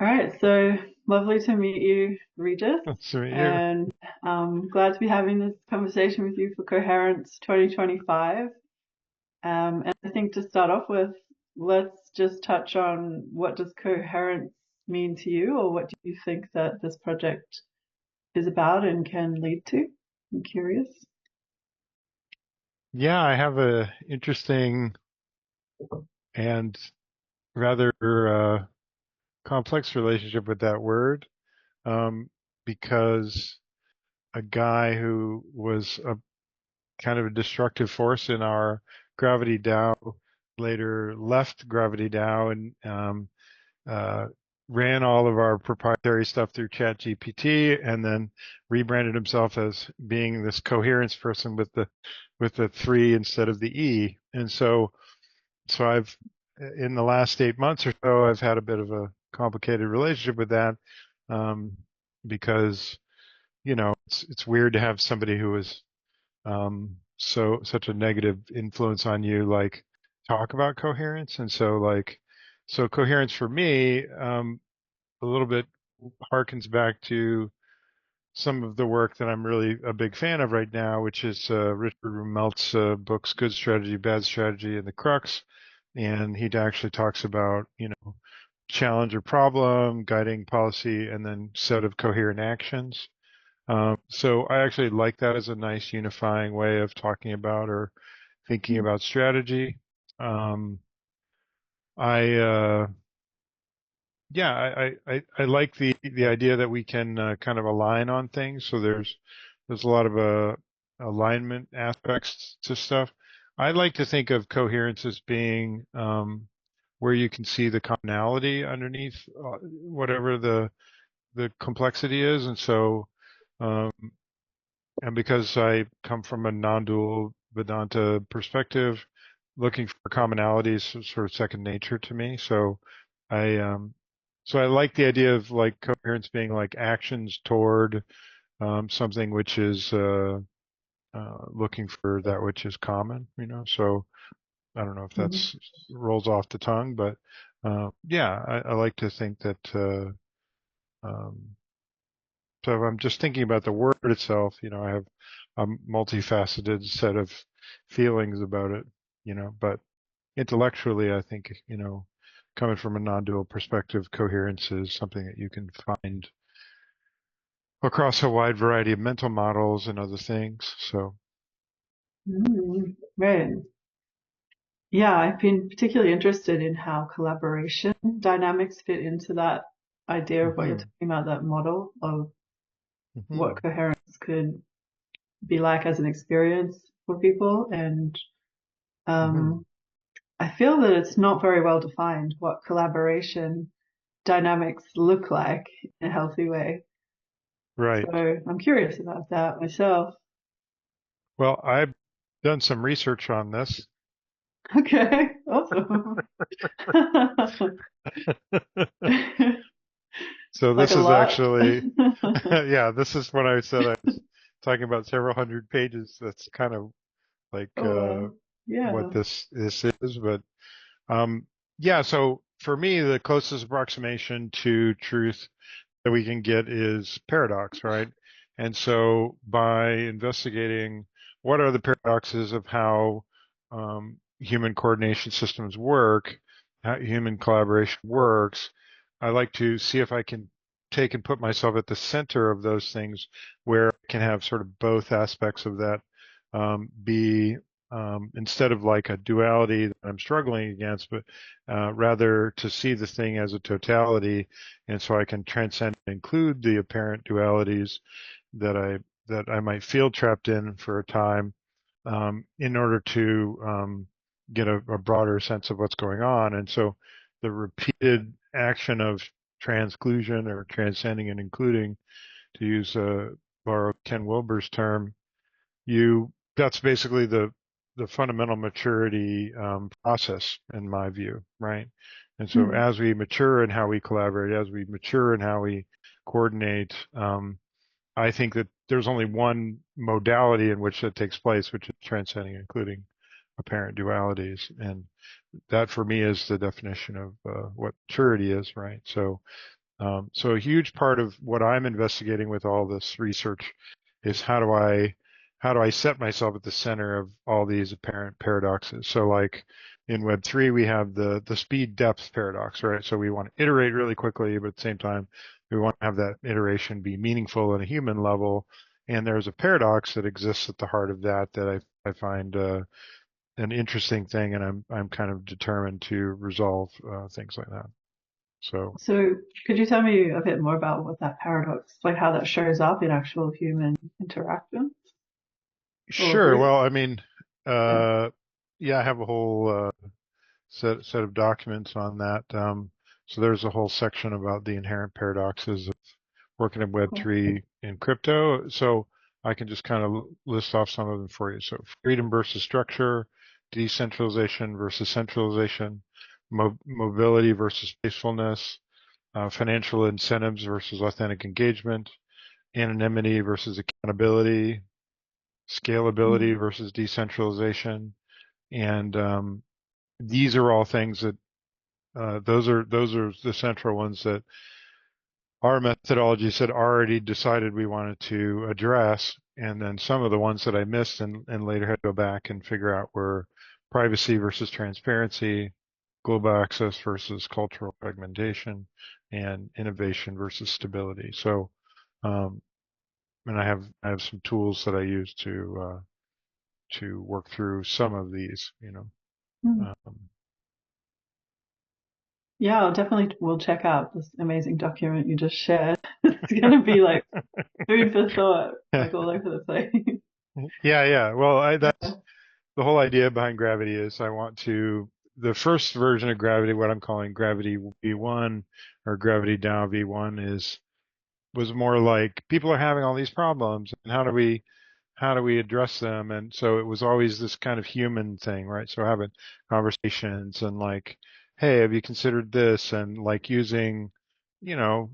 All right, so lovely to meet you, Regis, So you, and glad to be having this conversation with you for Coherence 2025. And I think to start off with, let's just touch on what does coherence mean to you, or what do you think that this project is about and can lead to? I'm curious. yeah, I have a interesting and rather complex relationship with that word, um, because a guy who was a kind of a destructive force in our GravityDAO later left GravityDAO and uh, ran all of our proprietary stuff through ChatGPT, and then rebranded himself as being this coherence person with the three instead of the E. And so I've in the last 8 months or so, I've had a bit of a complicated relationship with that, um, because it's weird to have somebody who is such a negative influence on you, like talk about coherence. And so coherence for me, a little bit harkens back to some of the work that I'm really a big fan of right now, which is Richard Rumelt's books, Good Strategy, Bad Strategy, and The Crux. And he actually talks about, challenge or problem, guiding policy, and then set of coherent actions. So I actually like that as a nice unifying way of talking about or thinking about strategy. Um, I Yeah, I like the idea that we can kind of align on things. So there's a lot of alignment aspects to stuff. I like to think of coherence as being where you can see the commonality underneath whatever the complexity is. Um, and because I come from a non-dual Vedanta perspective, looking for commonalities is sort of second nature to me. I um, so I like the idea of like coherence being like actions toward something which is looking for that which is common. So I don't know if Mhm. that's rolls off the tongue, but yeah, I like to think that. Um, so if I'm just thinking about the word itself, I have a multifaceted set of feelings about it. But intellectually, I think, coming from a non-dual perspective, coherence is something that you can find across a wide variety of mental models and other things. So, Right. Yeah, I've been particularly interested in how collaboration dynamics fit into that idea of what you're hmm talking about, that model of what hmm coherence could be like as an experience for people. And hmm um, I feel that it's not very well defined what collaboration dynamics look like in a healthy way. So Right. I'm curious about that myself. Well, I've done some research on this. Okay, awesome. So Like this a is lot. actually, yeah, this is what I said. I was talking about several hundred pages. That's kind of like Oh wow. what Yeah. this is. But um, yeah, so for me, the closest approximation to truth that we can get is paradox, right? And so by investigating what are the paradoxes of how human coordination systems work, how human collaboration works, I like to see if I can take and put myself at the center of those things where I can have sort of both aspects of that be instead of like a duality that I'm struggling against, but rather to see the thing as a totality, and so I can transcend and include the apparent dualities that I might feel trapped in for a time, in order to get a broader sense of what's going on. And so the repeated action of transclusion or transcending and including, to use borrow Ken Wilber's term, you that's basically the fundamental maturity process in my view, right? And so Hmm. as we mature in how we collaborate, as we mature in how we coordinate, I think that there's only one modality in which that takes place, which is transcending, including apparent dualities. And that for me is the definition of what maturity is, right? So So a huge part of what I'm investigating with all this research is how do I set myself at the center of all these apparent paradoxes. So like in Web3, we have the speed depth paradox, right? So we want to iterate really quickly, but at the same time, we want to have that iteration be meaningful at a human level. And there's a paradox that exists at the heart of that I find an interesting thing, and I'm kind of determined to resolve things like that. So. So could you tell me a bit more about what that paradox, like how that shows up in actual human interaction or Sure. group? Well, I mean, Yeah. uh, yeah, I have a whole set of documents on that. So there's a whole section about the inherent paradoxes of working in Cool. Web3 in crypto. So I can just kind of list off some of them for you. So freedom versus structure, decentralization versus centralization, mobility versus peacefulness, financial incentives versus authentic engagement, anonymity versus accountability, scalability Mm. versus decentralization, and these are all things that those are the central ones that our methodologies had already decided we wanted to address, and then some of the ones that I missed and later had to go back and figure out were privacy versus transparency, global access versus cultural fragmentation, and innovation versus stability. So, um, and I have some tools that I use to work through some of these, you know. Mm. Um, Yeah, I'll definitely will check out this amazing document you just shared. It's gonna be like food for thought, like all over the place. yeah, yeah. Well, that's the whole idea behind Gravity is I want to the first version of Gravity, what I'm calling Gravity V1 or GravityDAO V1 is was more like people are having all these problems and how do we address them? And so it was always this kind of human thing, right? So having conversations and like, hey, have you considered this? And like using, you know,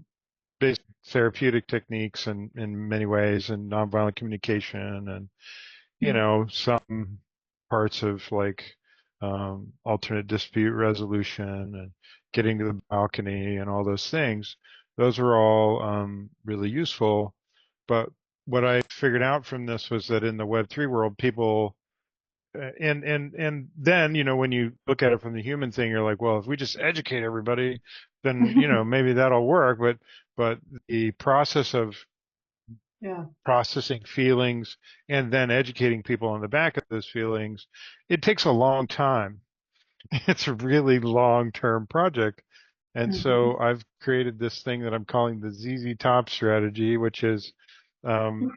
basic therapeutic techniques in many ways and nonviolent communication and, Mm. some parts of like alternate dispute resolution and getting to the balcony and all those things. Those are all really useful. But what I figured out from this was that in the Web3 world, people and then when you look at it from the human thing, you're like, well, if we just educate everybody, then maybe that'll work. But the process of Yeah. processing feelings and then educating people on the back of those feelings, it takes a long time. It's a really long-term project. And Hmm. so I've created this thing that I'm calling the ZZ Top strategy, which is um,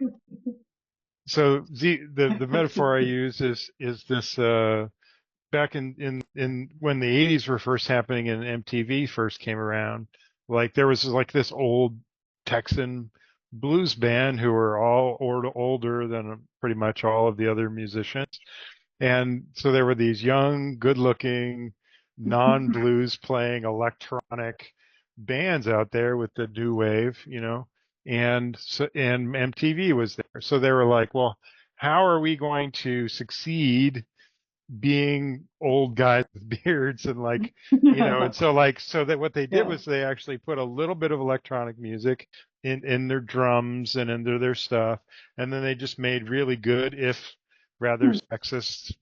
so the metaphor I use is this back in when the 80s were first happening and MTV first came around, like there was like this old Texan blues band who were all older than pretty much all of the other musicians. And so there were these young, good-looking, non-blues playing electronic bands out there with the new wave. And MTV was there. So they were like, well, how are we going to succeed being old guys with beards and like and so that what they did Yeah. was they actually put a little bit of electronic music in their drums and into their stuff, and then they just made really good, if rather sexist,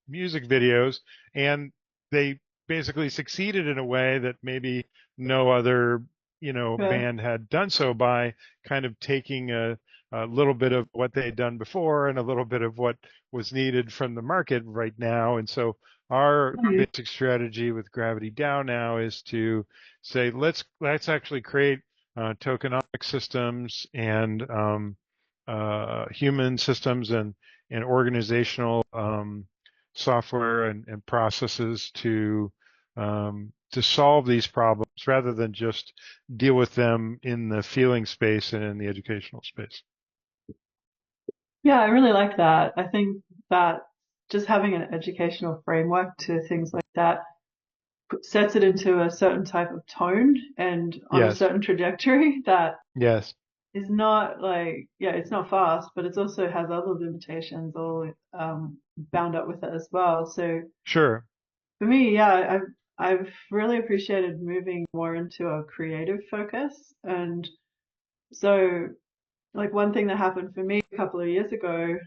music videos, and they basically succeeded in a way that maybe no other Yeah. band had done so, by kind of taking a little bit of what they had done before and a little bit of what was needed from the market right now. And so our Mhm. basic strategy with GravityDAO now is to say, let's actually create tokenomic systems and human systems and organizational software and processes to solve these problems rather than just deal with them in the feeling space and in the educational space. Yeah, I really like that. I think that just having an educational framework to things like that sets it into a certain type of tone and on a Yes, certain trajectory that yes, is not like, yeah, it's not fast, but it also has other limitations all bound up with it as well. So sure. for me, yeah, I've really appreciated moving more into a creative focus. And so, like, one thing that happened for me a couple of years ago,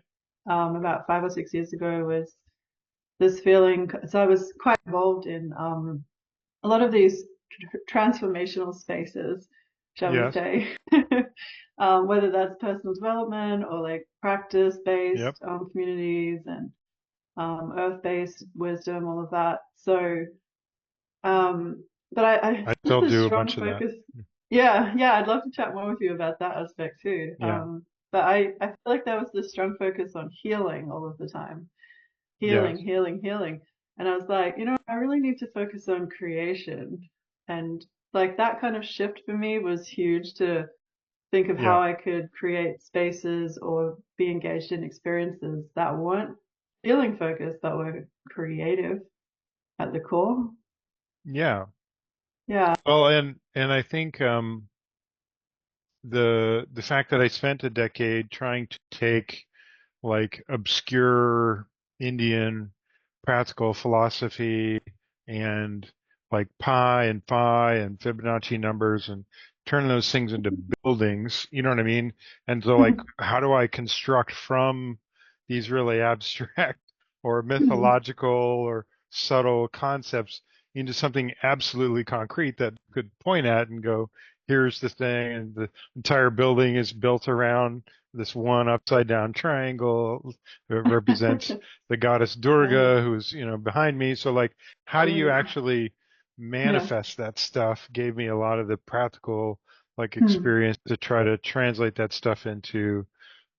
about 5 or 6 years ago, was this feeling. So I was quite involved in a lot of these transformational spaces, shall we Yes. say, whether that's personal development or like Yep. practice-based communities and earth-based wisdom, all of that. So, but I I just still a do a strong bunch of that. focus. Yeah, I'd love to chat more with you about that aspect too. Yeah. But I feel like there was this strong focus on healing all of the time, healing, Yes. healing, healing. And I was like, I really need to focus on creation. And like that kind of shift for me was huge to think of Yeah. how I could create spaces or be engaged in experiences that weren't feeling focused, but were creative at the core. Yeah. Yeah. Well, and I think the fact that I spent a decade trying to take like obscure Indian practical philosophy and like pi and phi and Fibonacci numbers and turn those things into buildings, you know what I mean? And so like, how do I construct from these really abstract or mythological or subtle concepts into something absolutely concrete that you could point at and go, here's the thing, and the entire building is built around this one upside down triangle that represents the goddess Durga, Oh, who's, behind me. So like, how do you yeah. actually Yeah. manifest that stuff? Gave me a lot of the practical like Hmm. experience to try to translate that stuff into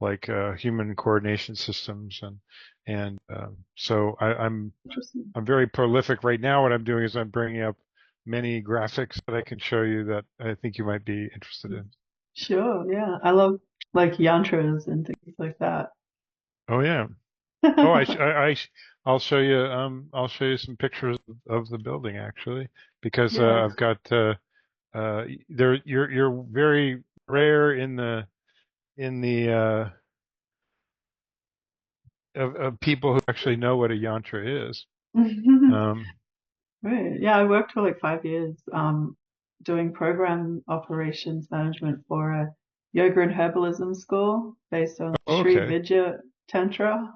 like human coordination systems and so Interesting. I'm very prolific right now. What I'm doing is I'm bringing up many graphics that I can show you that I think you might be interested in. Sure. Yeah. I love like yantras and things like that. Oh yeah. Oh, I'll show you some pictures of the building actually, because Yeah. I've got there you're very rare in the of people who actually know what a yantra is. Um, Right. Yeah, I worked for like 5 years, doing program operations management for a yoga and herbalism school based on oh, Sri okay. Vidya Tantra.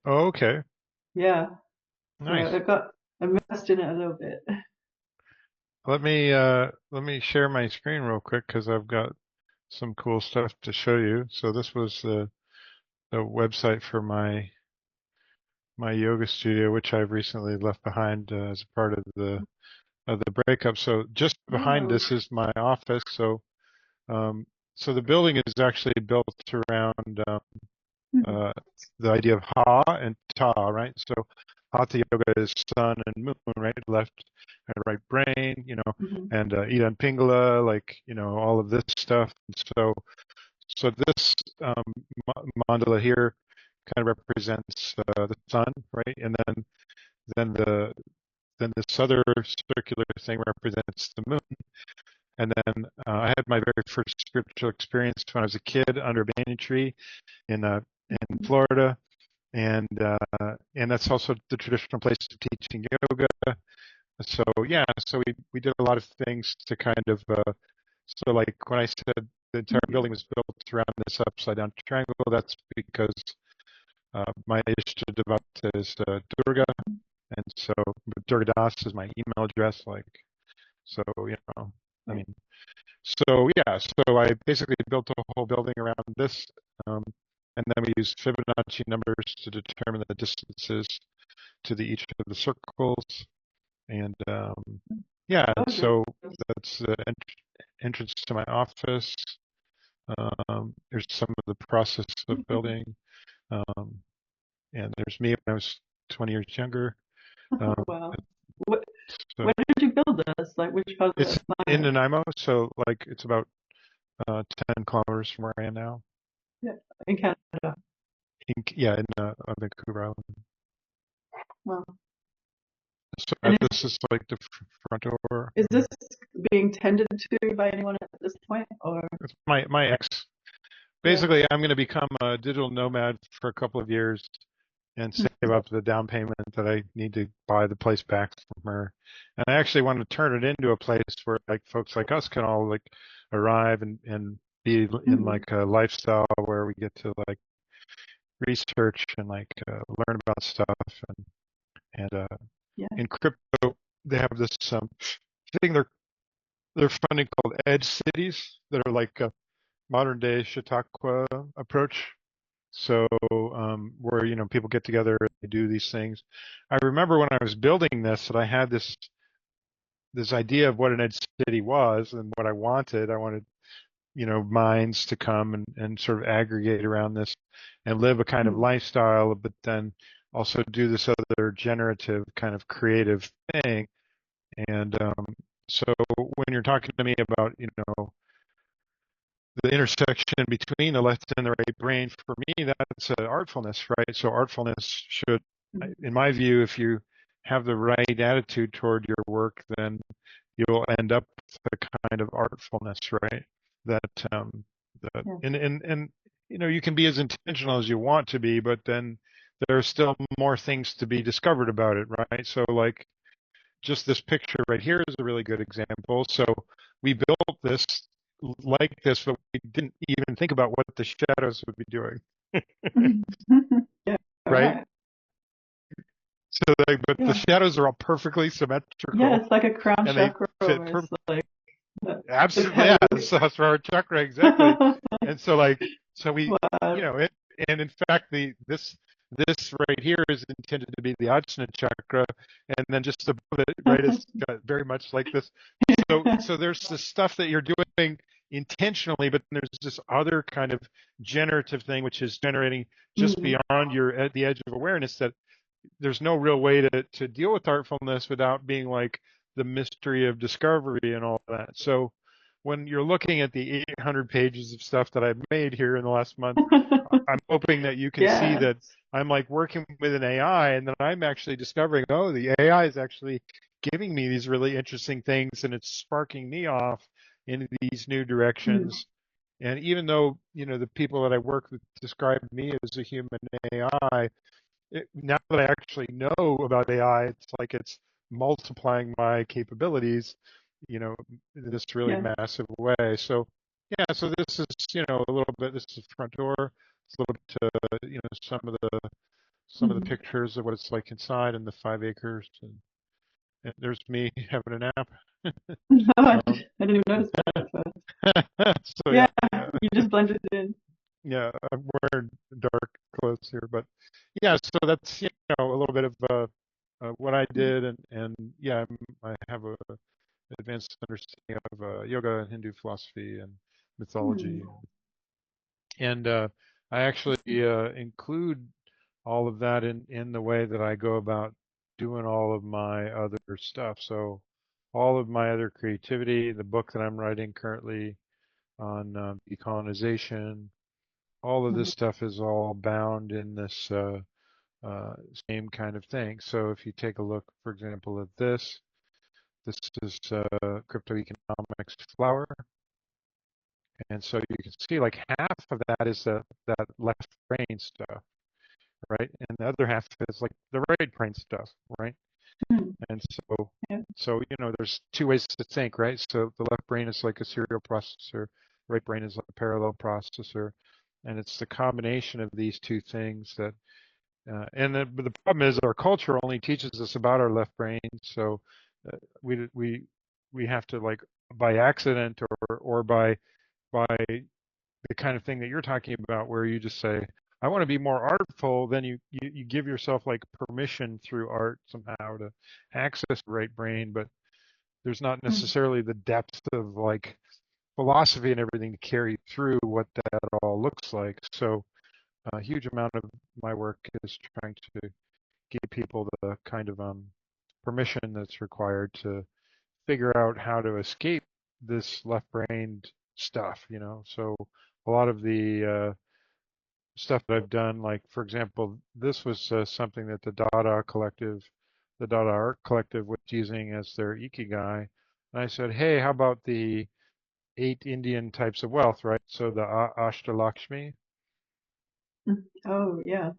Oh, okay. Yeah. So I Nice. got immersed in it a little bit. Let me share my screen real quick because I've got some cool stuff to show you. So this was the website for my yoga studio, which I've recently left behind as a part of the breakup. So just behind Oh. this is my office. Um, so the building is actually built around uh, the idea of Ha and Ta, right? So Hatha yoga is sun and moon, right? Left and right brain, Mhm. and Ida Pingala, like, all of this stuff. So this mandala here kind of represents the sun, right? And then the then this other circular thing represents the moon. And then I had my very first spiritual experience when I was a kid under a banyan tree in Florida, and that's also the traditional place of teaching yoga. So yeah, so we did a lot of things to kind of so like when I said the entire building was built around this upside down triangle, that's because my Ishta Devata is Durga, and so Durga Das is my email address. Like so, I Right. mean, so yeah, so I basically built a whole building around this, um, and then we used Fibonacci numbers to determine the distances to each of the circles, and yeah, Oh, great. so that's the entrance to my office. There's some of the process of building, um, and there's me when I was 20 years younger. Um, Wow. What, so where did you build this? Like which part of it's the in planet? Nanaimo, so like it's about 10 kilometers from where I am now. Yeah, in Canada. Yeah, in Vancouver Island. Wow. So And this is like the front door. is this being tended to by anyone at this point, or It's my ex. yeah? Basically, I'm going to become a digital nomad for a couple of years and save up the down payment that I need to buy the place back from her. And I actually want to turn it into a place where like folks like us can all like arrive and be in Mm. like a lifestyle where we get to like research and like learn about stuff and Yeah. in crypto they have this thing they're funding called edge cities that are like a modern day Chautauqua approach. So where people get together, they do these things. I remember when I was building this that I had this idea of what an edge city was and what I wanted. I wanted minds to come and sort of aggregate around this and live a kind of Mm. lifestyle, but then also do this other generative kind of creative thing. And so when you're talking to me about, the intersection between the left and the right brain, for me, that's artfulness, right? So artfulness should, Mm. in my view, if you have the right attitude toward your work, then you'll end up with a kind of artfulness, right? That that Yeah. and you can be as intentional as you want to be, but then there are still more things to be discovered about it, right? So like just this picture right here is a really good example. So we built this like this, but we didn't even think about what the shadows would be doing, Yeah. All right? right. So but the Yeah. shadows are all perfectly Yeah. symmetrical It's like a crown and they chakra fit almost, like the absolutely, yeah. petals. So that's our chakra exactly. And so like so we Wow. it and in fact this right here is intended to be the Ajna chakra, and then just above it, right, is very much like this. So there's this stuff that you're doing intentionally, but there's this other kind of generative thing which is generating just Mm. beyond your at the edge of awareness that there's no real way to deal with artfulness without being like the mystery of discovery and all that. So when you're looking at the 800 pages of stuff that I've made here in the last month, I'm hoping that you can see Yeah. that I'm like working with an AI and then I'm actually discovering, oh, the AI is actually giving me these really interesting things and it's sparking me off in these new Mm. directions. And even though, the people that I work with describe me as a human AI, now that I actually know about AI, it's like it's multiplying my capabilities, in this really Yeah. massive way. So, yeah, so this is, a little bit, this is the front door. It's a little bit, some of the Mm. pictures of what it's like inside and the 5 acres. And there's me having a nap. I Um, didn't even notice that at first. so Yeah. yeah, yeah, You just blended in. yeah, I'm wearing dark clothes here, but yeah, so that's, a little bit of what I Mm. did, and yeah, I have a advanced understanding of yoga and Hindu philosophy and Mm. mythology, and I actually include all of that in the way that I go about doing all of my other stuff. So all of my other creativity, the book that I'm writing currently on decolonization, all of this Mm. stuff is all bound in this uh, same kind of thing. So if you take a look, for example, at this is crypto economics flower, and so you can see like half of that is that left brain stuff, right, and the other half is like the right brain stuff, right, Mm. and so Yeah. so there's two ways to think, right? So the left brain is like a serial processor, right brain is like a parallel processor, and it's the combination of these two things that but the problem is our culture only teaches us about our left brain, so uh, we have to like by accident or by the kind of thing that you're talking about, where you just say, I want to be more artful, then you give yourself like permission through art somehow to access the right brain, but there's not Mm. necessarily the depth of like philosophy and everything to carry through what that all looks like. So a huge amount of my work is trying to give people the kind of permission that's required to figure out how to escape this left-brained stuff, So a lot of the stuff that I've done, like for example, this was something that the Dada Art Collective was using as their ikigai. And I said, hey, how about the 8 Indian types of wealth, right? So the Ashtalakshmi, Mm. Oh, yeah.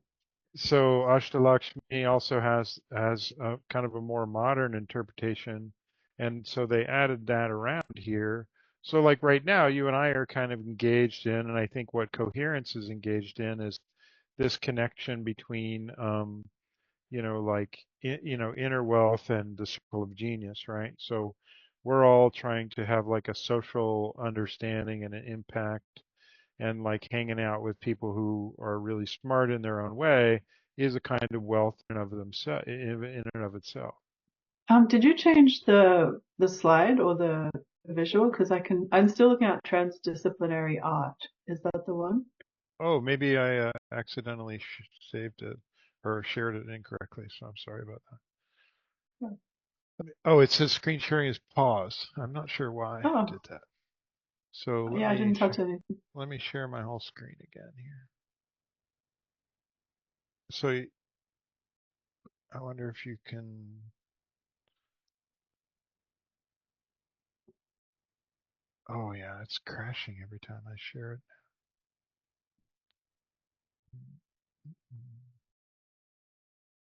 So Ashtalakshmi also has a kind of a more modern interpretation, and so they added that around here. So like right now, you and I are kind of engaged in, and I think what coherence is engaged in is this connection between, like inner wealth and the circle of genius, right? So we're all trying to have like a social understanding and an impact, and like hanging out with people who are really smart in their own way is a kind of wealth in and of themselves, in and of itself. Did you change the slide or the visual? Because I'm still looking at transdisciplinary art. Is that the one? Oh, maybe I accidentally saved it or shared it incorrectly, so I'm sorry about that. Oh, it says screen sharing is paused. I'm not sure why I Oh, did that. So yeah, I didn't touch anything. let me share my whole screen again here. So I wonder if you can. Oh yeah, it's crashing every time I share it.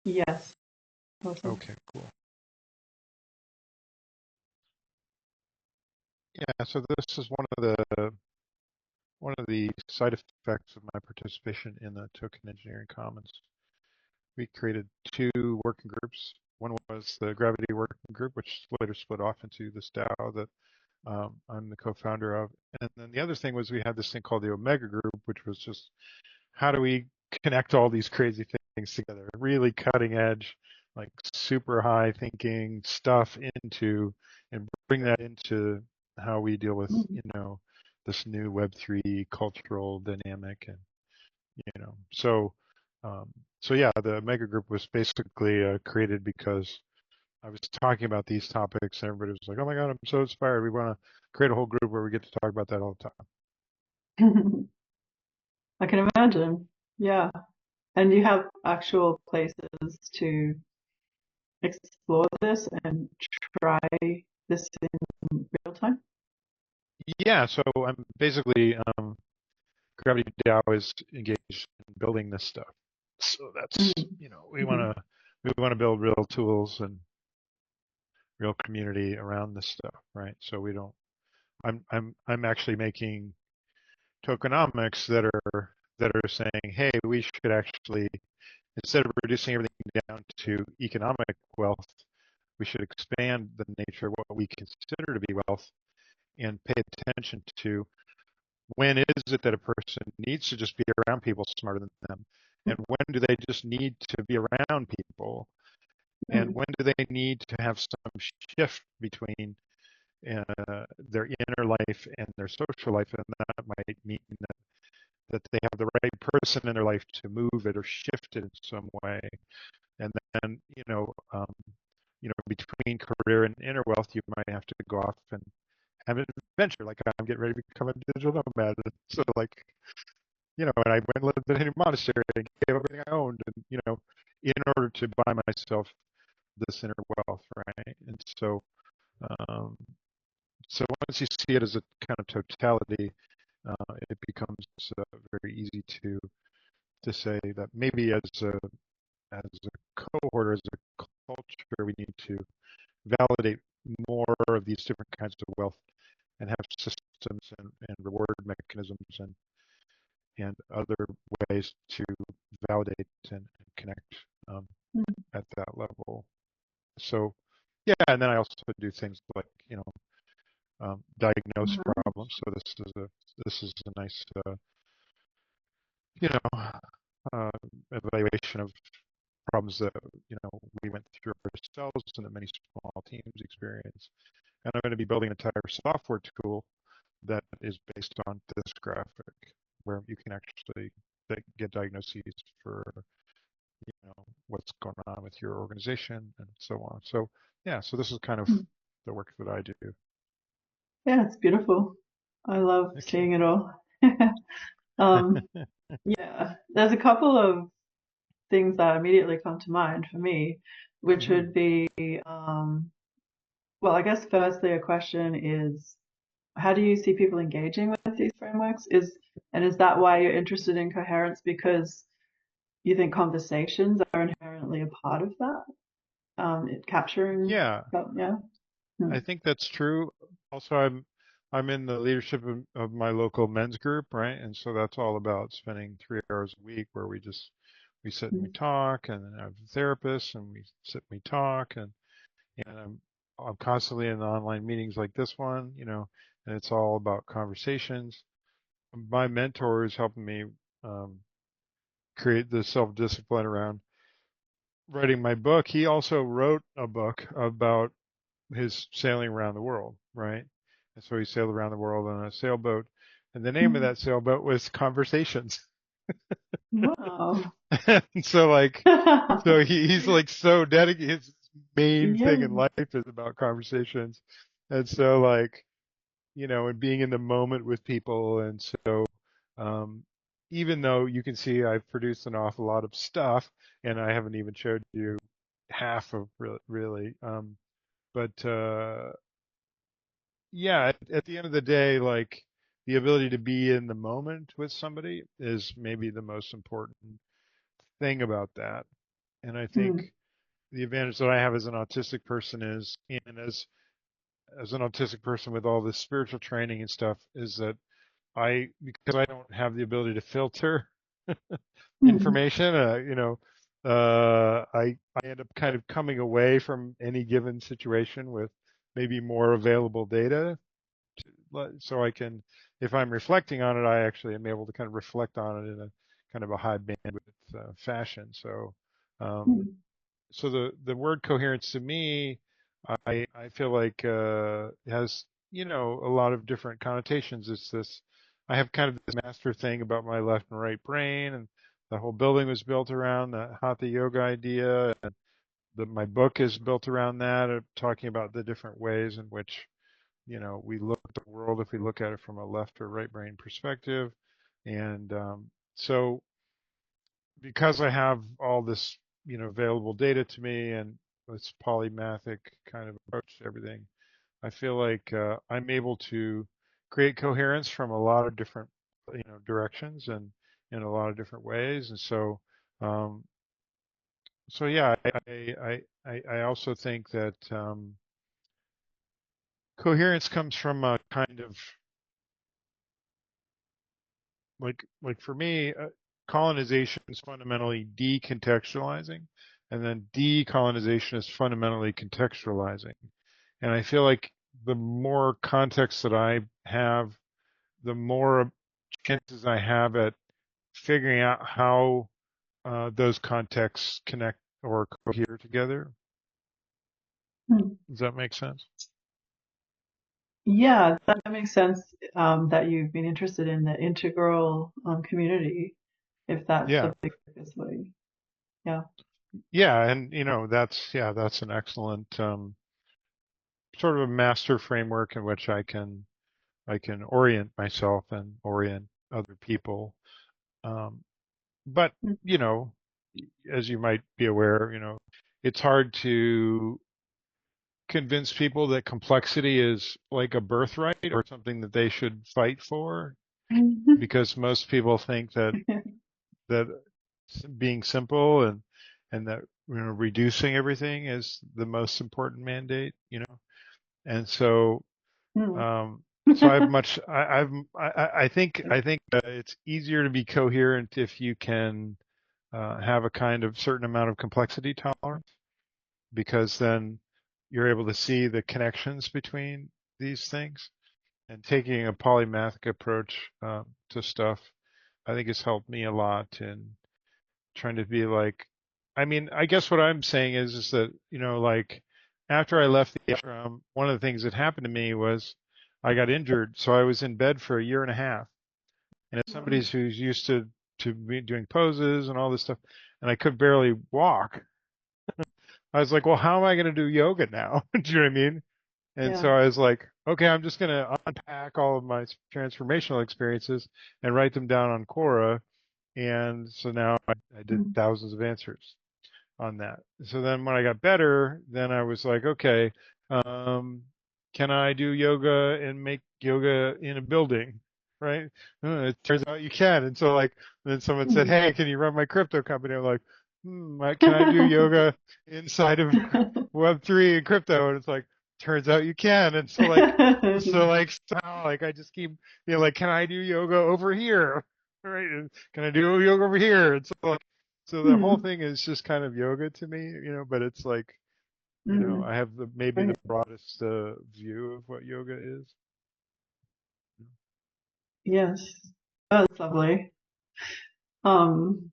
Yes, awesome. Okay, cool. Yeah, so this is one of the side effects of my participation in the Token Engineering Commons. We created two working groups. One was the Gravity Working Group, which later split off into this DAO that I'm the co-founder of. And then the other thing was we had this thing called the Omega Group, which was just how do we connect all these crazy things together, really cutting edge, like super high thinking stuff into and bring that into how we deal with, Mhm. this new Web3 cultural dynamic. And, so, um, so yeah, the mega group was basically created because I was talking about these topics and everybody was like, oh my God, I'm so inspired. We want to create a whole group where we get to talk about that all the time. I can imagine. Yeah. And you have actual places to explore this and try this in real time? Yeah, so I'm basically GravityDAO is engaged in building this stuff. So that's, Mhm. we want Mhm. to we want to build real tools and real community around this stuff, right? So we don't. I'm actually making tokenomics that are saying, hey, we should actually, instead of reducing everything down to economic wealth, we should expand the nature of what we consider to be wealth and pay attention to when is it that a person needs to just be around people smarter than them? And when do they just need to be around people? And Mhm. when do they need to have some shift between their inner life and their social life? And that might mean that they have the right person in their life to move it or shift it in some way. And then, between career and inner wealth, you might have to go off and have an adventure. Like I'm getting ready to become a digital nomad. So like, and I went and lived in a monastery and gave everything I owned, and in order to buy myself this inner wealth, right? And um, so once you see it as a kind of totality, it becomes very easy to say that maybe as a cohort or as a culture, we need to validate more of these different kinds of wealth and have systems and reward mechanisms and other ways to validate and connect um, at that level. So, yeah, and then I also do things like diagnose Mhm. problems. So this is a nice you know uh, evaluation of problems that we went through ourselves and that many small teams experience. And I'm going to be building an entire software tool that is based on this graphic, where you can actually get diagnoses for what's going on with your organization and so on. So yeah, so this is kind of Mhm. the work that I do. Yeah, it's beautiful. I love Okay. seeing it all. Um, yeah, there's a couple of things that immediately come to mind for me, which hmm would be, um, well, I guess firstly a question is, how do you see people engaging with these frameworks? And is that why you're interested in coherence? Because you think conversations are inherently a part of that? It capturing Yeah, that, yeah. Hmm. I think that's true. Also, I'm in the leadership of my local men's group, right? And so that's all about spending 3 hours a week where we sit and we Hmm. talk, and then I have a therapist, and we sit and we talk, and I'm constantly in online meetings like this one, and it's all about conversations. My mentor is helping me um, create the self-discipline around writing my book. He also wrote a book about his sailing around the world, right? And so he sailed around the world on a sailboat, and the name of Hmm. that sailboat was Conversations. Wow. And so he's like so dedicated. His main thing in Yeah. life is about conversations, and so like and being in the moment with people, and so um, even though you can see I've produced an awful lot of stuff, and I haven't even showed you half of really, but yeah, at the end of the day, like the ability to be in the moment with somebody is maybe the most important thing about that. And I think Hmm. the advantage that I have as an autistic person is, and as an autistic person with all this spiritual training and stuff, is that because I don't have the ability to filter Hmm. information, I end up kind of coming away from any given situation with maybe more available data, so I can, if I'm reflecting on it, I actually am able to kind of reflect on it in a kind of a high bandwidth fashion. Um, Hmm. so the word coherence to me, I feel like has a lot of different connotations. It's this I have kind of this master thing about my left and right brain, and the whole building was built around the hatha yoga idea, and my book is built around that, talking about the different ways in which we look at the world if we look at it from a left or right brain perspective. And so because I have all this, available data to me and this polymathic kind of approach to everything, I feel like I'm able to create coherence from a lot of different, directions and in a lot of different ways. And um, so yeah, I also think that coherence comes from a kind of like for me, colonization is fundamentally decontextualizing, and then decolonization is fundamentally contextualizing. And I feel like the more context that I have, the more chances I have at figuring out how those contexts connect or cohere together. Hmm. Does that make sense? Yeah, that makes sense. That you've been interested in the integral community, if that's Yeah, the big focus for you. Yeah. yeah, and that's an excellent sort of a master framework in which I can orient myself and orient other people. Um, but, Hmm. you know, as you might be aware, it's hard to convince people that complexity is like a birthright or something that they should fight for, because most people think that being simple and that reducing everything is the most important mandate. And so Hmm. Um, so I've much, I think it's easier to be coherent if you can have a kind of certain amount of complexity tolerance, because then you're able to see the connections between these things. And taking a polymathic approach to stuff, I think has helped me a lot in trying to be like, I mean, I guess what I'm saying is that, like after I left the ashram, one of the things that happened to me was I got injured. So I was in bed for a year and a half. And as somebody who's used to be doing poses and all this stuff, and I could barely walk, I was like, well, how am I going to do yoga now? Do you know what I mean? And Yeah. so I was like, okay, I'm just going to unpack all of my transformational experiences and write them down on Quora. And so now I did Hmm. thousands of answers on that. So then when I got better, then I was like, okay, um, can I do yoga and make yoga in a building? right? It turns out you can. And so like, then someone said, Hmm. hey, can you run my crypto company? I'm like, can I do yoga inside of Web3 and crypto? And it's like, turns out you can. And so like somehow like I just keep, like, can I do yoga over here? Right? And can I do yoga over here? And so like, so the whole Hmm. thing is just kind of yoga to me, but it's like, Hmm. I have maybe the Right. broadest view of what yoga is. Yes. Oh, that's lovely. Um,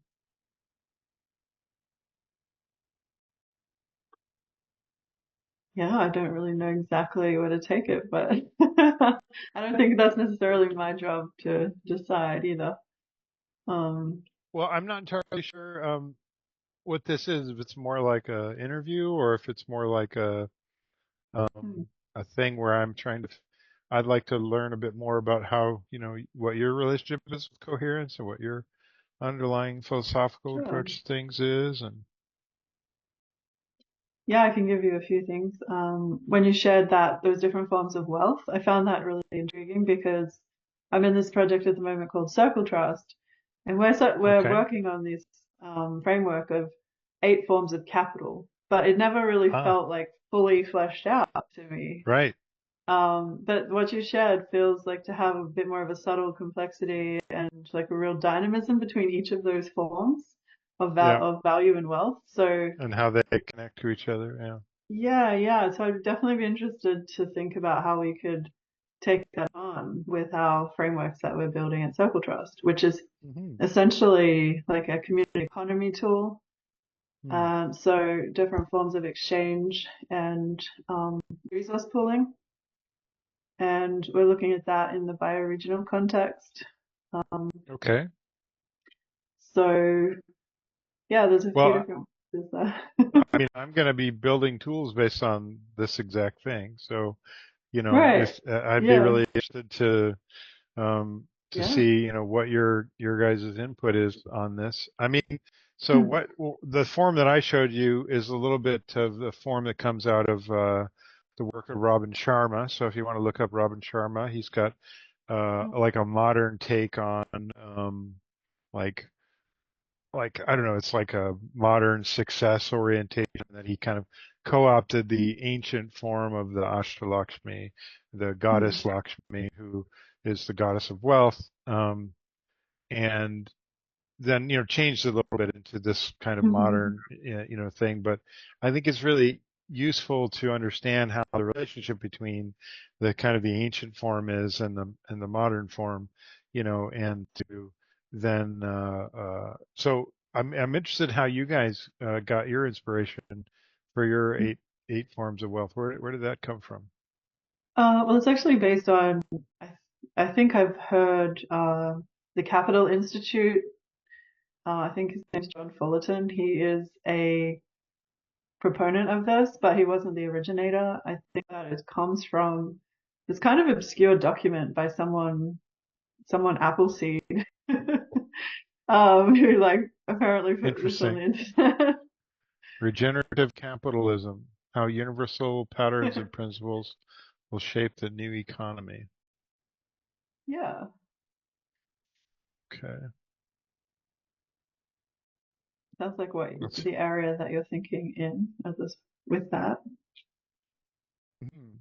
yeah, I don't really know exactly where to take it, but I don't think that's necessarily my job to decide either. Um, Well, I'm not entirely sure what this is. If it's more like a interview or if it's more like hmm, a thing where I'm trying to. I'd like to learn a bit more about how what your relationship is with coherence and what your underlying philosophical sure. approach to things is, and Yeah, I can give you a few things. When you shared that those different forms of wealth, I found that really intriguing because I'm in this project at the moment called Circle Trust, and we're okay, working on this framework of 8 forms of capital, but it never really ah, felt like fully fleshed out to me. right, But what you shared feels like to have a bit more of a subtle complexity and like a real dynamism between each of those forms yeah, of value and wealth. So and how they connect to each other, yeah. yeah, yeah. So I'd definitely be interested to think about how we could take that on with our frameworks that we're building at Circle Trust, which is Hmm. essentially like a community economy tool. Hmm. So different forms of exchange and resource pooling. And we're looking at that in the bioregional context. Um, Okay. so yeah, there's a few Well, different pieces there. I mean, I'm going to be building tools based on this exact thing. So, Right. if I'd be Yeah. really interested to Yeah. see, what your guys' input is on this. I mean, so Hmm. the form that I showed you is a little bit of the form that comes out of the work of Robin Sharma. So if you want to look up Robin Sharma, he's got like a modern take on like like I don't know, it's like a modern success orientation that he kind of co-opted the ancient form of the Ashtalakshmi, the Hmm. goddess Lakshmi, who is the goddess of wealth, and then changed it a little bit into this kind of Hmm. modern thing. But I think it's really useful to understand how the relationship between the kind of the ancient form is and the modern form, and to then so I'm interested how you guys got your inspiration for your eight forms of wealth. Where did that come from? Well, it's actually based on, I, I think I've heard the Capital Institute. I think his name's John Fullerton. He is a proponent of this, but he wasn't the originator. I think that it comes from this kind of obscure document by someone Appleseed, who like apparently put this on Interesting. the internet. Regenerative capitalism, how universal patterns and principles will shape the new economy. Yeah, Okay. sounds like what That's, the area that you're thinking in as this with that. hmm.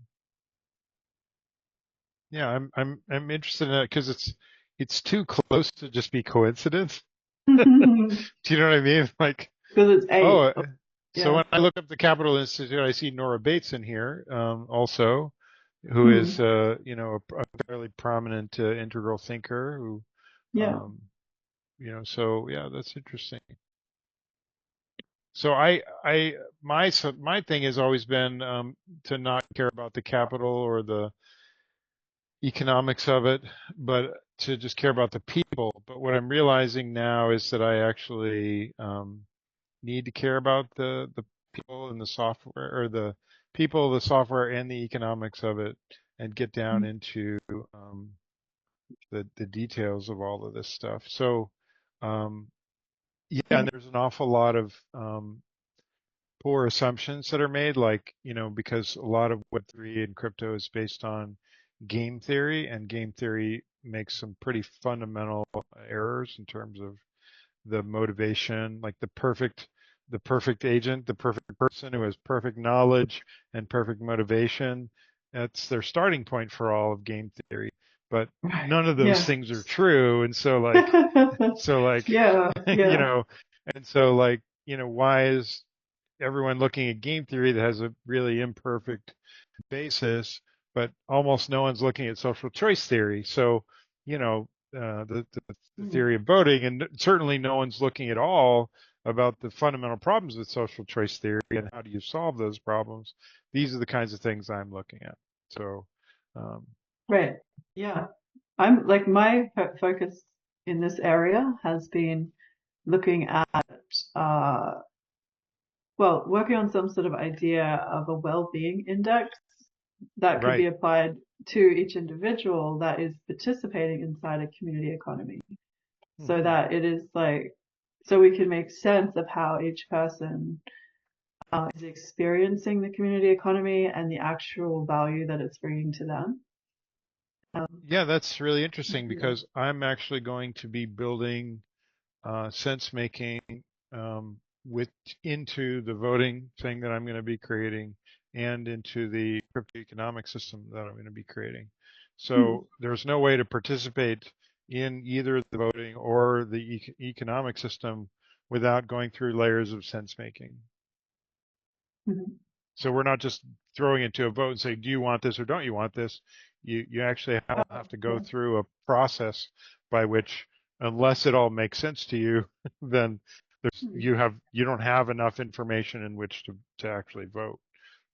Yeah, I'm interested in it because it's too close to just be coincidence. Because Do you know what I mean? Like, it's oh, 8. so Yeah. when I look up the Capital Institute, I see Nora Bates in here, also, who is, Hmm. a fairly prominent integral thinker who, Yeah. um, so yeah, that's interesting. So my thing has always been to not care about the capital or the economics of it, but to just care about the people. But what I'm realizing now is that I actually need to care about the people and the software, or the people, the software, and the economics of it, and get down into the details of all of this stuff. So um, yeah, and there's an awful lot of poor assumptions that are made, like, because a lot of Web3 and crypto is based on game theory, and game theory makes some pretty fundamental errors in terms of the motivation, like the perfect agent, the perfect person who has perfect knowledge and perfect motivation. That's their starting point for all of game theory. But Right. none of those Yeah. things are true. And so like, Yeah. you Yeah. know, and so like, why is everyone looking at game theory that has a really imperfect basis, but almost no one's looking at social choice theory. So, the Mm. theory of voting, and certainly no one's looking at all about the fundamental problems with social choice theory and how do you solve those problems. These are the kinds of things I'm looking at. So, um, Right. Yeah. I'm like my focus in this area has been looking at uh working on some sort of idea of a well-being index that could be right. applied to each individual that is participating inside a community economy, so Hmm. that it is like, so we can make sense of how each person is experiencing the community economy and the actual value that it's bringing to them. Um, Yeah, that's really interesting yeah. because I'm actually going to be building sense making um, with into the voting thing that I'm going to be creating and into the crypto economic system that I'm going to be creating. Hmm. So there's no way to participate in either the voting or the economic system without going through layers of sense making. Mhm. So we're not just throwing it to a vote and say, do you want this or don't you want this? You actually have Oh, to go yeah. through a process by which, unless it all makes sense to you, then Hmm. you don't have enough information in which to actually vote,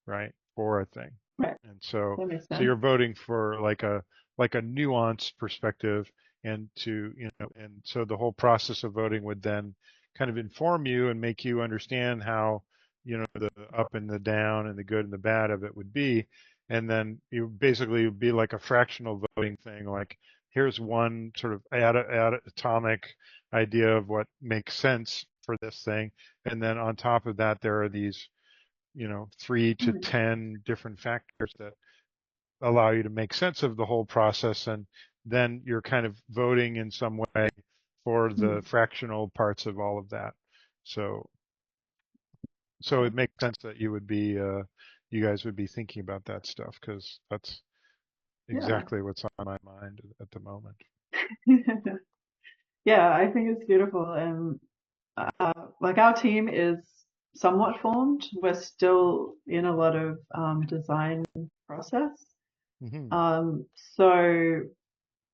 right, for a thing. Right. And so That makes so sense. you're voting for like a nuanced perspective, and and so the whole process of voting would then kind of inform you and make you understand how the up and the down and the good and the bad of it would be. And then you basically would be like a fractional voting thing, like here's one sort of atomic idea of what makes sense for this thing, and then on top of that there are these 3 to 10 different factors that allow you to make sense of the whole process, and then you're kind of voting in some way for the Hmm. fractional parts of all of that. So so it makes sense that you guys would be thinking about that stuff, because that's Yeah. exactly what's on my mind at the moment. Yeah, I think it's beautiful. And like our team is somewhat formed. We're still in a lot of design process. Hmm. Um, so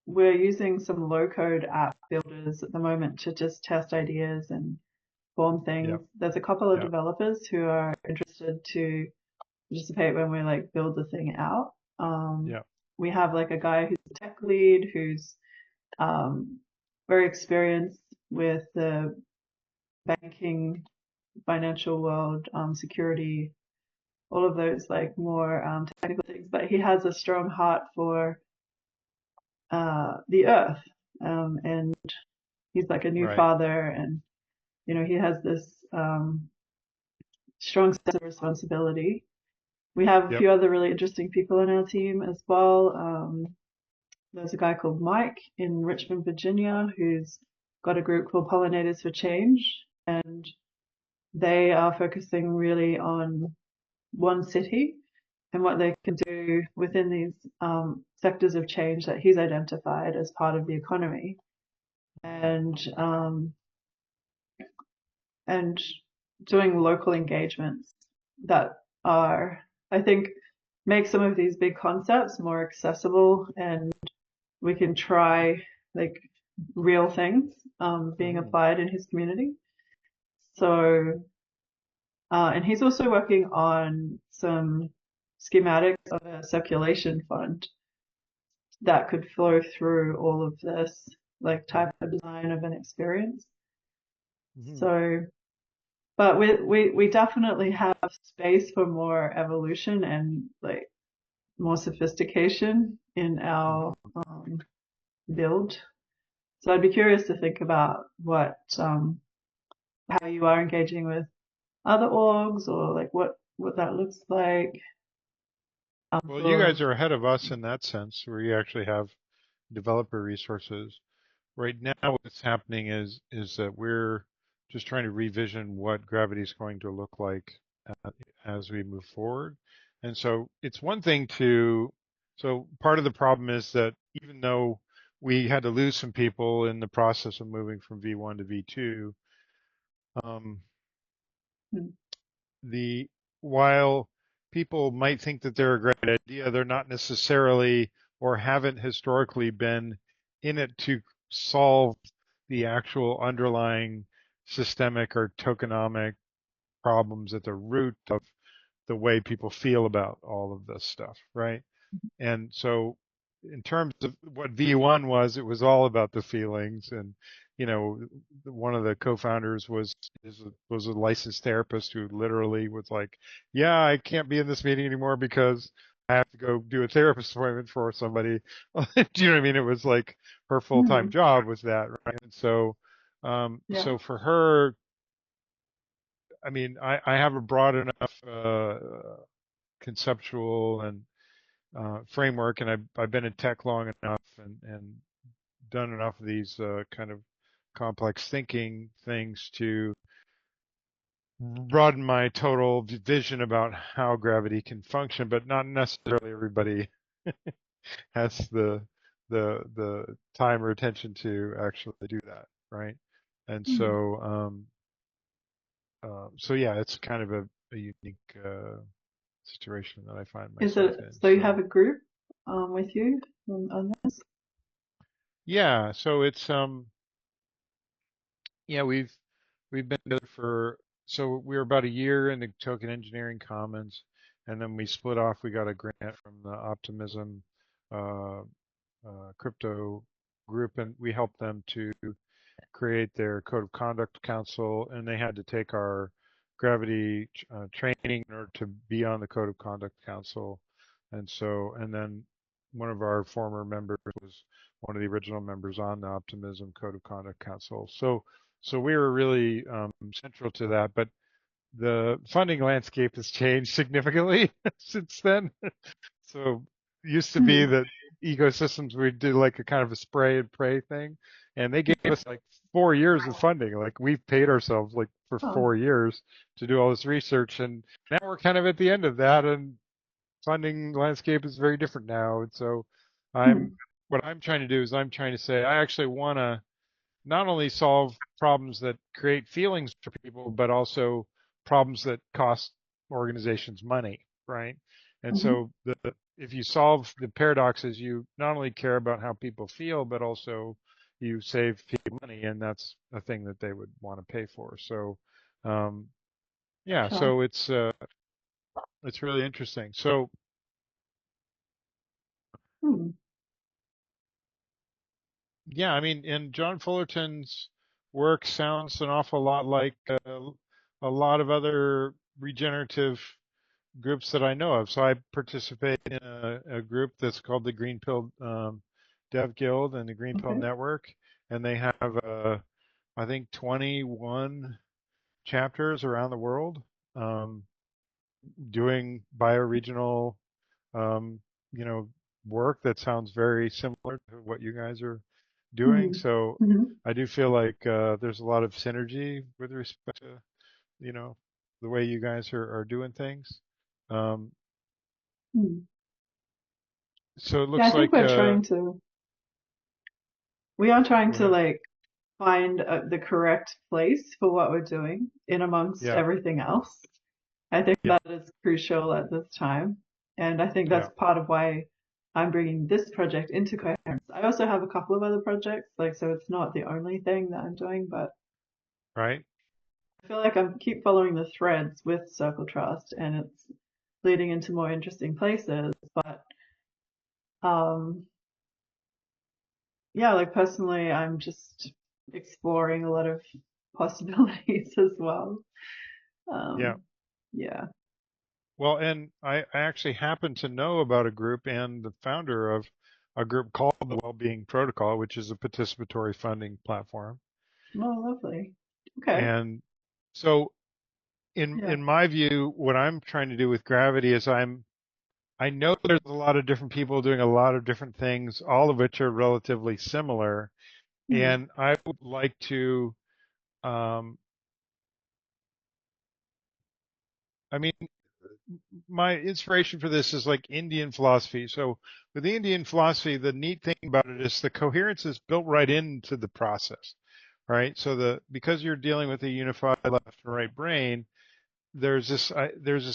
we're using some low code app builders at the moment to just test ideas and form Yeah. things. There's a couple of Yeah. developers who are interested to participate when we like build the thing out. Um, Yeah. we have like a guy who's a tech lead who's um, very experienced with the banking, financial world, security, all of those like more technical things. But he has a strong heart for the earth, and he's like a new Right. father, and he has this strong sense of responsibility. We have a Yep. few other really interesting people on our team as well. There's a guy called Mike in Richmond, Virginia, who's got a group called Pollinators for Change, and they are focusing really on one city and what they can do within these sectors of change that he's identified as part of the economy, and and doing local engagements that are, I think, make some of these big concepts more accessible, and we can try like real things being Hmm. applied in his community. So, and he's also working on some schematics of a circulation fund that could flow through all of this, like type of design of an experience. Hmm. So, but we definitely have space for more evolution and like more sophistication in our Hmm. build. So I'd be curious to think about how you are engaging with other orgs, or like what that looks like. Well, you for guys are ahead of us in that sense, where you actually have developer resources. Right now, what's happening is that we're just trying to revision what gravity is going to look like uh, as we move forward. And so it's one thing to, so part of the problem is that even though we had to lose some people in the process of moving from V1 to V2, um, mm, the while people might think that they're a great idea, they're not necessarily or haven't historically been in it to solve the actual underlying systemic or tokenomic problems at the root of the way people feel about all of this stuff, right? And so in terms of what V1 was, it was all about the feelings. And, you know, one of the co-founders was a licensed therapist who literally was like, yeah, I can't be in this meeting anymore because I have to go do a therapist appointment for somebody. Do you know what I mean? It was like her full-time mm, job was that, right? And so, yeah. so for her, I mean, I have a broad enough, conceptual and framework, and I've been in tech long enough and done enough of these kind of complex thinking things to broaden my total vision about how gravity can function, but not necessarily everybody has the time or attention to actually do that, right? And Mm. so so yeah, it's kind of a unique situation that I find Is myself it in. so you have So a group with you on this? yeah, so it's yeah, we've been together for so we were about a year in the Token Engineering Commons, and then we split off. We got a grant from the Optimism uh, crypto group, and we helped them to create their code of conduct council, and they had to take our gravity training in order to be on the code of conduct council. And so, and then one of our former members was one of the original members on the Optimism Code of Conduct Council. So we were really central to that. But the funding landscape has changed significantly since then. So it used to be Mm. that ecosystems we did like a kind of a spray and pray thing, and they gave us like 4 years of funding. Like we've paid ourselves like for Oh. 4 years to do all this research, and now we're kind of at the end of that, and funding landscape is very different now. And so I'm Mm. what I'm trying to do is I'm trying to say I actually want to not only solve problems that create feelings for people, but also problems that cost organizations money, right? And Hmm. so if you solve the paradoxes, you not only care about how people feel, but also you save people money, and that's a thing that they would want to pay for. So, um, yeah, Sure. so it's really interesting. So, Mm. yeah, I mean, and John Fullerton's work sounds an awful lot like a lot of other regenerative groups that I know of. So I participate in a group that's called the Green Pill Dev Guild and the Green Pill Okay. Network, and they have I think 21 chapters around the world um, doing bioregional um, you know work that sounds very similar to what you guys are doing. Mm. So Hmm. I do feel like there's a lot of synergy with respect to the way you guys are doing things. Um, Mm. so it Yeah, I looks think like we are trying go to ahead. like find the correct place for what we're doing in amongst Yeah, everything else. I think yeah, that is crucial at this time. And I think yeah. that's part of why I'm bringing this project into coherence. I also have a couple of other projects, like, so it's not the only thing that I'm doing, but Right. I feel like I keep following the threads with Circle Trust and it's leading into more interesting places. But um, yeah, like personally, I'm just exploring a lot of possibilities as well. Yeah. Um, yeah. Well, and I actually happen to know about a group and the founder of a group called the Wellbeing Protocol, which is a participatory funding platform. Oh, lovely. Okay. And so Yeah. in my view, what I'm trying to do with Gravity is I know there's a lot of different people doing a lot of different things, all of which are relatively similar. Mm. And I would like to, um, I mean, my inspiration for this is like Indian philosophy. So with the Indian philosophy, the neat thing about it is the coherence is built right into the process, right? So because you're dealing with a unified left and right brain, there's this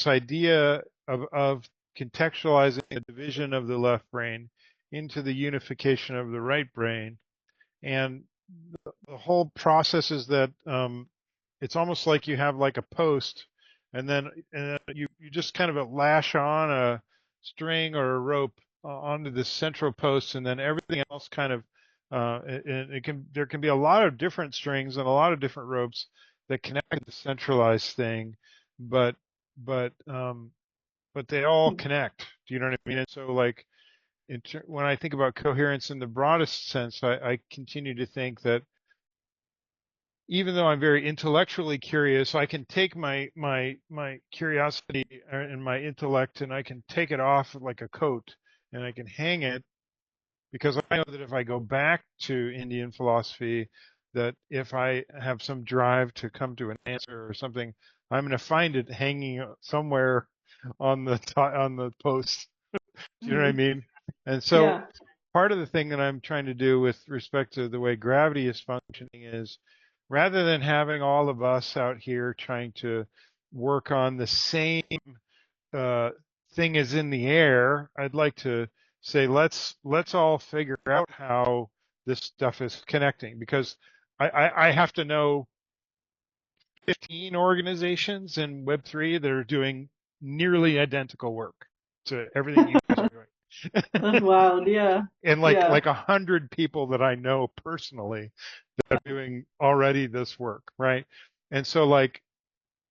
idea of contextualizing the division of the left brain into the unification of the right brain, and the whole process is that it's almost like you have like a post, and then you just kind of lash on a string or a rope onto this central post, and then everything else kind of it can there can be a lot of different strings and a lot of different ropes that connect the centralized thing, but but um, but they all Mm. connect. Do you know what I mean? And so like when I think about coherence in the broadest sense, I continue to think that even though I'm very intellectually curious, I can take my curiosity and my intellect and I can take it off like a coat and I can hang it, because I know that if I go back to Indian philosophy, that if I have some drive to come to an answer or something, I'm going to find it hanging somewhere on on the post. Do you know what I Mm. mean? And so Yeah. part of the thing that I'm trying to do with respect to the way gravity is functioning is, rather than having all of us out here trying to work on the same uh, thing as in the air, I'd like to say let's all figure out how this stuff is connecting, because I have to know 15 organizations in Web3 that are doing nearly identical work to everything you guys are That's doing. wild. Yeah. And Yeah. like 100 people that I know personally that are doing already this work, right? And so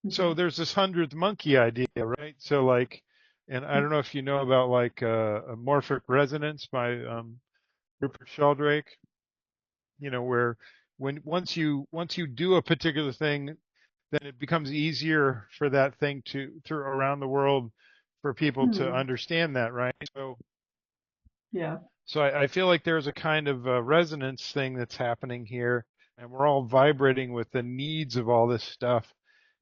so Mhm. there's this 100th monkey idea, right? So like, and I don't know if you know about like a morphic resonance by Rupert Sheldrake, where once you do a particular thing, then it becomes easier for that thing to through around the world for people to Mm. understand that, right? Yeah. So I feel like there's a kind of resonance thing that's happening here, and we're all vibrating with the needs of all this stuff.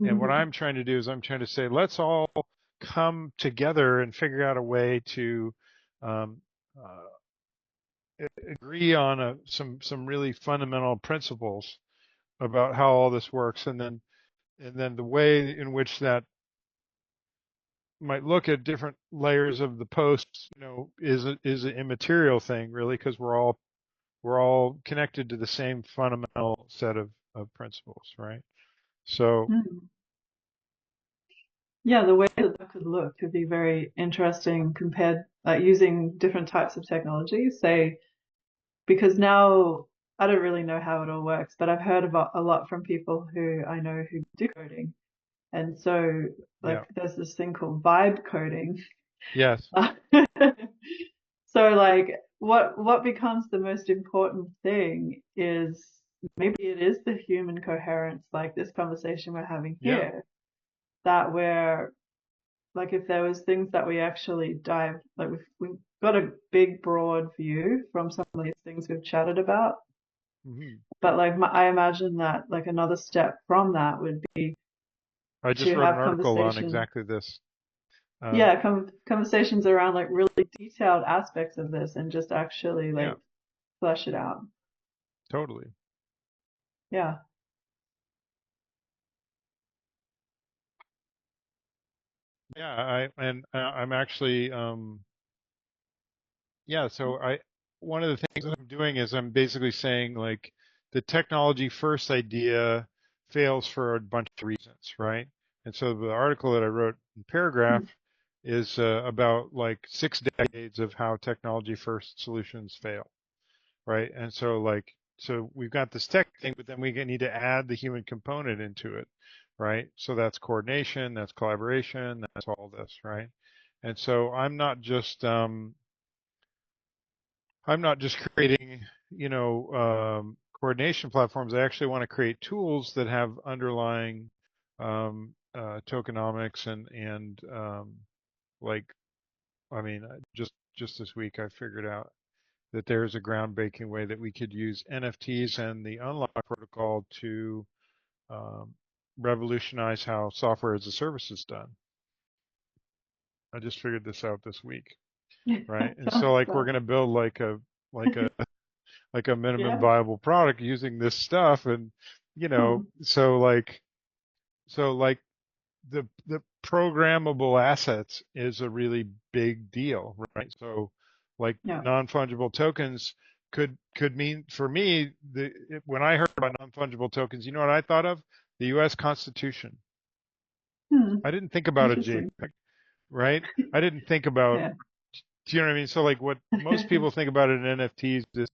And what Mhm. I'm trying to do is I'm trying to say, let's all come together and figure out a way to um, uh, agree on some really fundamental principles about how all this works, and then the way in which that might look at different layers of the posts, is an immaterial thing really, because we're all connected to the same fundamental set of principles, right? So, Mm. Yeah, the way that that could look could be very interesting compared, like using different types of technology, say, because now I don't really know how it all works, but I've heard about a lot from people who I know who do coding. And so, yeah, like, there's this thing called vibe coding. yes, So, like, what becomes the most important thing is maybe it is the human coherence, like this conversation we're having yeah, here, that we're like, if there was things that we actually dive, like we've got a big broad view from some of these things we've chatted about, hmm but like I imagine that like another step from that would be I just to wrote an have article on conversation, exactly this. Uh, yeah, conversations around like really detailed aspects of this and just actually yeah, like flesh it out. totally. Yeah. Yeah, I'm actually yeah. So one of the things that I'm doing is I'm basically saying like the technology first idea fails for a bunch of reasons, right? And so the article that I wrote in paragraph is about like 6 decades of how technology first solutions fail, right? And so so we've got this tech thing, but then we need to add the human component into it, right? So that's coordination, that's collaboration, that's all this, right? And so I'm not just creating, coordination platforms. I actually want to create tools that have underlying tokenomics and like I mean, just this week I figured out that there's a groundbreaking way that we could use NFTs and the unlock protocol to um, revolutionize how software as a service is done. I just figured this out this week, right? And Tell so us like we're about going to build like a like a it. minimum Yeah. viable product using this stuff, and Hmm. so like the programmable assets is a really big deal, right? So like Yeah. non-fungible tokens could mean for me when I heard about non-fungible tokens, you know what I thought of? The US Constitution. Hmm. I didn't think about a Interesting. JPEG, right? I didn't think about, Yeah. do you know what I mean? So like what most people think about in NFTs is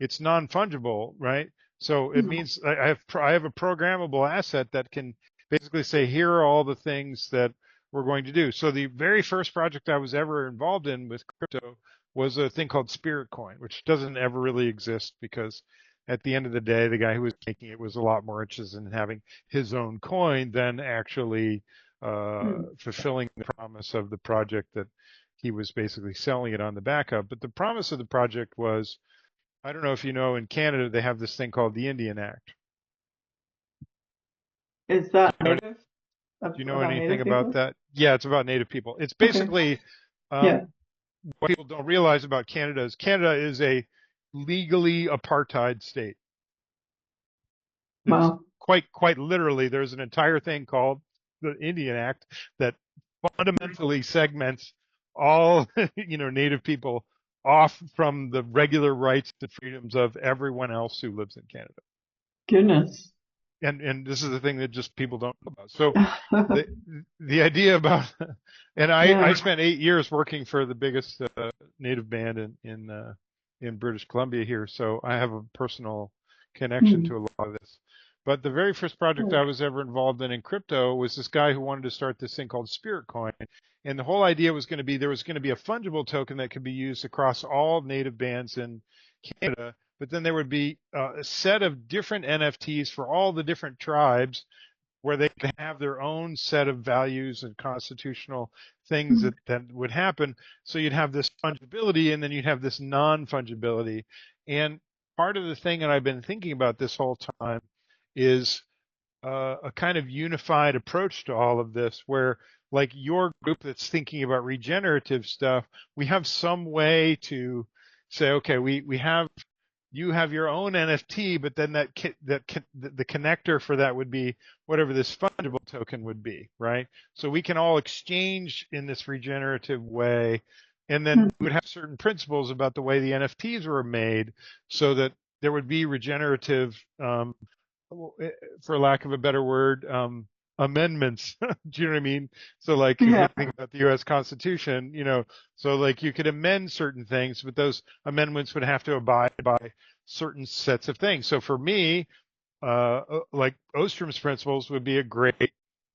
it's non-fungible, right? So it Hmm. means I have a programmable asset that can basically say, here are all the things that we're going to do. So the very first project I was ever involved in with crypto was a thing called Spirit Coin, which doesn't ever really exist because at the end of the day, the guy who was making it was a lot more interested in having his own coin than actually Hmm. fulfilling the promise of the project that he was basically selling it on the back of. But the promise of the project was, I don't know if you know, in Canada they have this thing called the Indian Act. Is Do that you know, native? do you know About anything native about people? that? Yeah, it's about Native people. It's Okay. basically Yeah. um, what people don't realize about Canada is a legally apartheid state. It's Wow. quite literally there's an entire thing called the Indian Act that fundamentally segments all Native people off from the regular rights and freedoms of everyone else who lives in Canada. Goodness. And this is the thing that just people don't know about. So the the idea about and I Yeah. spent 8 years working for the biggest native band in British Columbia here, so I have a personal connection Hmm. to a lot of this. But the very first project I Cool. was ever involved in crypto was this guy who wanted to start this thing called Spirit Coin. And the whole idea was going to be there was going to be a fungible token that could be used across all native bands in Canada, but then there would be a set of different NFTs for all the different tribes where they could have their own set of values and constitutional things Hmm. that would happen. So you'd have this fungibility and then you'd have this non-fungibility. And part of the thing that I've been thinking about this whole time is a kind of unified approach to all of this where like your group that's thinking about regenerative stuff, we have some way to say, okay, we have you have your own NFT, but then the connector for that would be whatever this fungible token would be, right? So we can all exchange in this regenerative way, and then we would have certain principles about the way the NFTs were made, so that there would be regenerative for lack of a better word, amendments. Do you know what I mean? So like if Yeah. we think about the US Constitution, so like you could amend certain things, but those amendments would have to abide by certain sets of things. So for me, like Ostrom's principles would be a great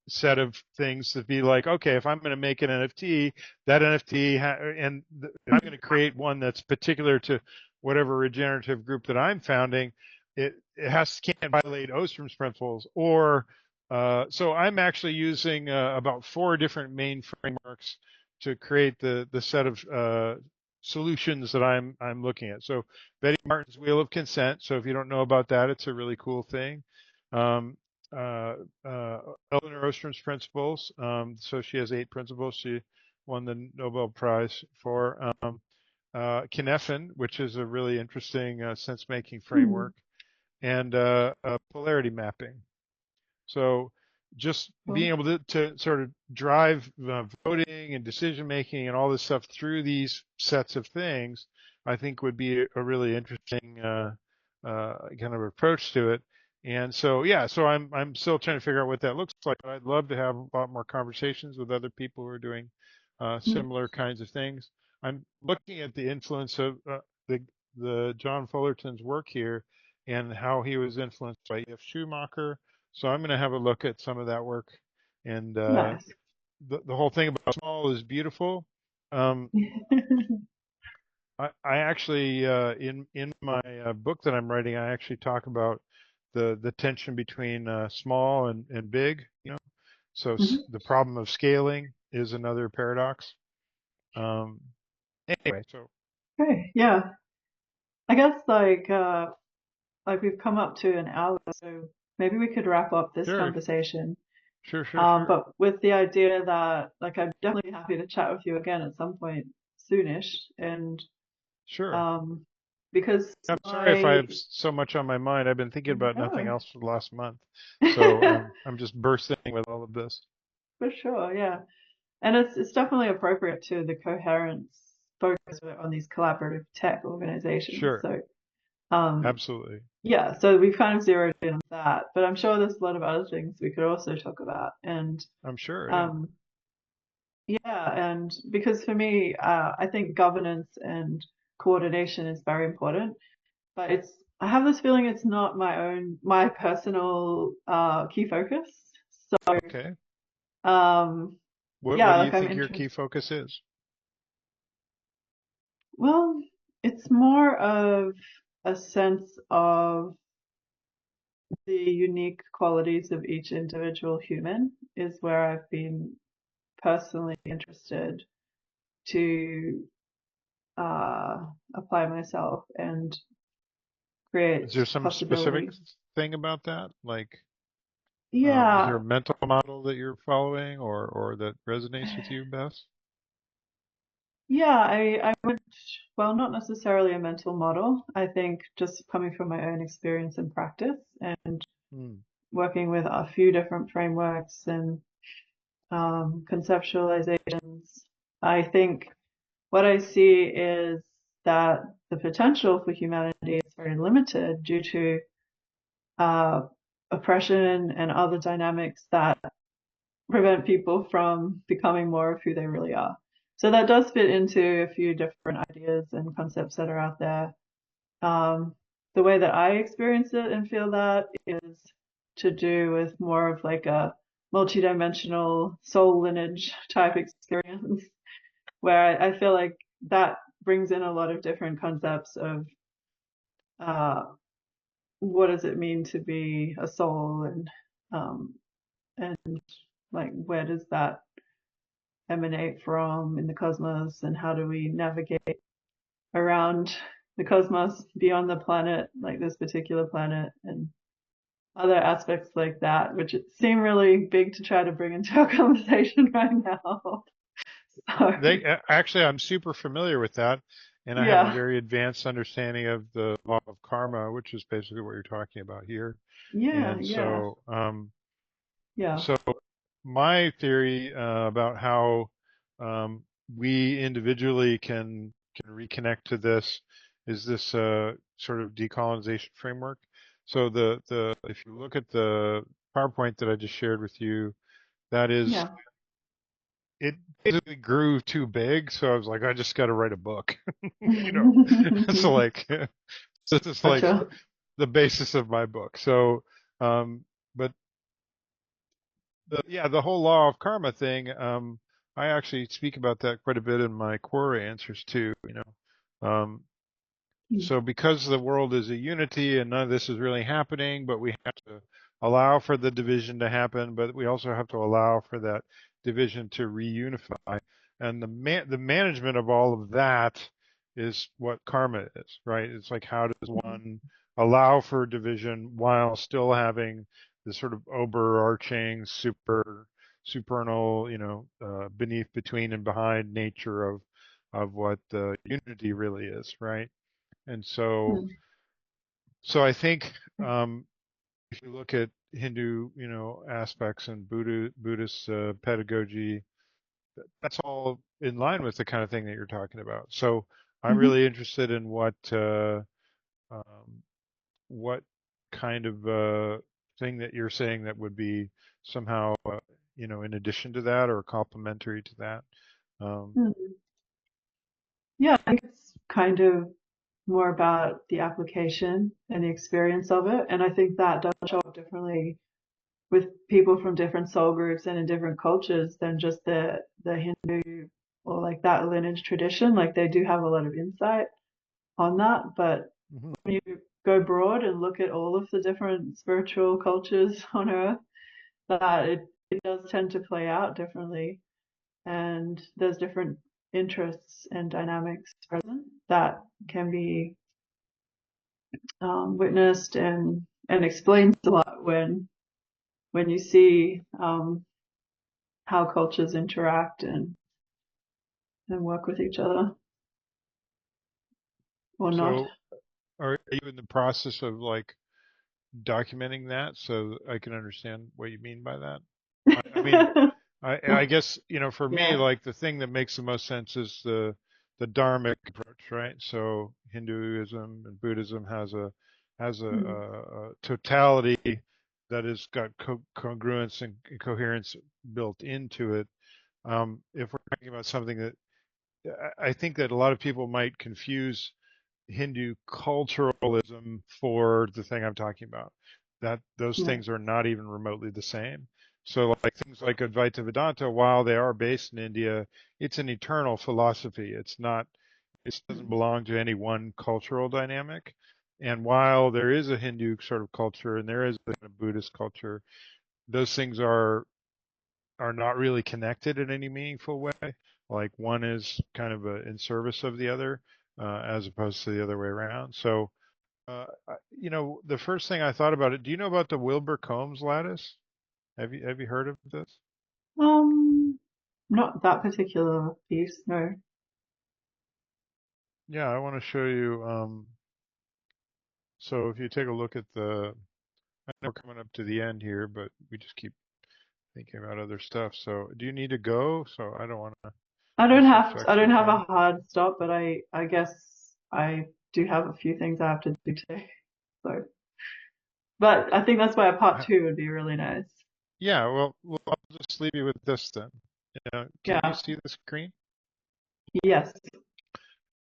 set of things to be like, okay, if I'm going to make an NFT, that NFT, I'm going to create one that's particular to whatever regenerative group that I'm founding. It can't violate Ostrom's principles, or so I'm actually using about 4 different main frameworks to create the set of solutions that I'm looking at. So Betty Martin's Wheel of Consent. So if you don't know about that, it's a really cool thing. Um, uh, uh, Eleanor Ostrom's principles. So she has 8 principles. She won the Nobel Prize for Kinefin, which is a really interesting sense-making Hmm. framework, and polarity mapping. So just being Cool. able to sort of drive voting and decision making and all this stuff through these sets of things, I think would be a really interesting kind of approach to it. And so, yeah, so I'm still trying to figure out what that looks like. I'd love to have a lot more conversations with other people who are doing Hmm. similar kinds of things. I'm looking at the influence of the John Fullerton's work here and how he was influenced by E.F. Schumacher. So I'm going to have a look at some of that work. And Nice. the whole thing about small is beautiful. Um, I actually in my book that I'm writing, I actually talk about the tension between small and big. So Mhm. the problem of scaling is another paradox. Um, anyway, so Okay, yeah. I guess like we've come up to an hour, so maybe we could wrap up this sure, conversation. sure, sure, sure, But with the idea that like I'm definitely happy to chat with you again at some point soonish, and sure. um, because I'm sorry if I my have so much on my mind. I've been thinking about nothing no, else for the last month, so I'm just bursting with all of this. for sure, yeah, and it's definitely appropriate to the coherence focus on these collaborative tech organizations. Sure, So um, absolutely. yeah, so we've kind of zeroed in on that, but I'm sure there's a lot of other things we could also talk about, and I'm sure. Yeah. um, yeah, and because for me, I think governance and coordination is very important, but I have this feeling it's not my personal key focus. So, Okay. um, What yeah, do you like I'm think your interested. key focus is? Well, it's more of a sense of the unique qualities of each individual human is where I've been personally interested to apply myself and Is create there some specific possibilities. thing about that? Like, is there Yeah, a mental model that you're following or that resonates with you best? yeah, I would, well, not necessarily a mental model. I think just coming from my own experience and practice and Hmm. working with a few different frameworks and conceptualizations, I think what I see is that the potential for humanity is very limited due to uh, oppression and other dynamics that prevent people from becoming more of who they really are. So that does fit into a few different ideas and concepts that are out there. The way that I experience it and feel that is to do with more of like a multidimensional soul lineage type experience, where I feel like that brings in a lot of different concepts of uh, what does it mean to be a soul um, and like where does that emanate from in the cosmos and how do we navigate around the cosmos beyond the planet, like this particular planet, and other aspects like that, which seem really big to try to bring into our conversation right now. So, Actually, I'm super familiar with that, and I have a yeah, very advanced understanding of the law of karma, which is basically what you're talking about here. yeah, And yeah, yeah. so my theory about how we individually can reconnect to this is this sort of decolonization framework. So the if you look at the PowerPoint that I just shared with you, that is Yeah. it basically grew too big, so I was like, I just got to write a book, you know. So like, so this is like Gotcha. the basis of my book. So, but yeah, the whole law of karma thing, I actually speak about that quite a bit in my core answers too, you know. So because the world is a unity and none of this is really happening, but we have to allow for the division to happen, but we also have to allow for that division to reunify. And the management of all of that is what karma is, right? It's like how does one allow for division while still having this sort of overarching supernal, you know, beneath, between, and behind nature of what the unity really is, right? And so I think if you look at Hindu, you know, aspects and Buddhist pedagogy, that's all in line with the kind of thing that you're talking about. So I'm Hmm. really interested in um, what kind of thing that you're saying that would be somehow, you know, in addition to that or complementary to that. Um, Yeah, I think it's kind of more about the application and the experience of it. And I think that does show up differently with people from different soul groups and in different cultures than just the Hindu or like that lineage tradition. Like they do have a lot of insight on that, but mhm. when you go broad and look at all of the different spiritual cultures on Earth, that it does tend to play out differently. And there's different interests and dynamics present that can be witnessed and explained a lot when you see how cultures interact and work with each other or not. So are you in the process of like documenting that so I can understand what you mean by that? I mean, I guess, for me, Yeah. like the thing that makes the most sense is the dharmic approach, right? So Hinduism and Buddhism Mm. a totality that has got congruence and coherence built into it. If we're talking about something that I think that a lot of people might confuse Hindu culturalism for the thing I'm talking about. That those Yeah. things are not even remotely the same. So like things like Advaita Vedanta, while they are based in India, it's an eternal philosophy. It doesn't belong to any one cultural dynamic. And while there is a Hindu sort of culture and there is a Buddhist culture, those things are not really connected in any meaningful way. Like one is kind of in service of the other, as opposed to the other way around. So, the first thing I thought about it. Do you know about the Wilber Combs lattice? Have you heard of this? Um, Not that particular piece, no. Yeah, I want to show you. So if you take a look at I know we're coming up to the end here, but we just keep thinking about other stuff. So do you need to go? So I don't want to miss your I section don't have a time. hard stop, but I guess I do have a few things I have to do today. So, but I think that's why a part two would be really nice. Yeah, well, I'll just leave you with this then. Can you Yeah. see the screen? Yes.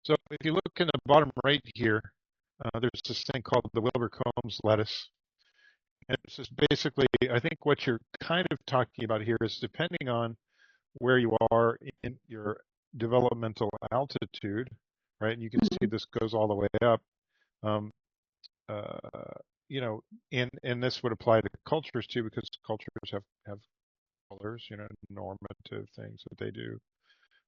So if you look in the bottom right here, there's this thing called the Wilber Combs lattice. And it's just basically, I think what you're kind of talking about here is depending on where you are in your developmental altitude, right? And you can see Mhm. this goes all the way up. Um, uh, you know, and this would apply to cultures too, because cultures have colors, normative things that they do.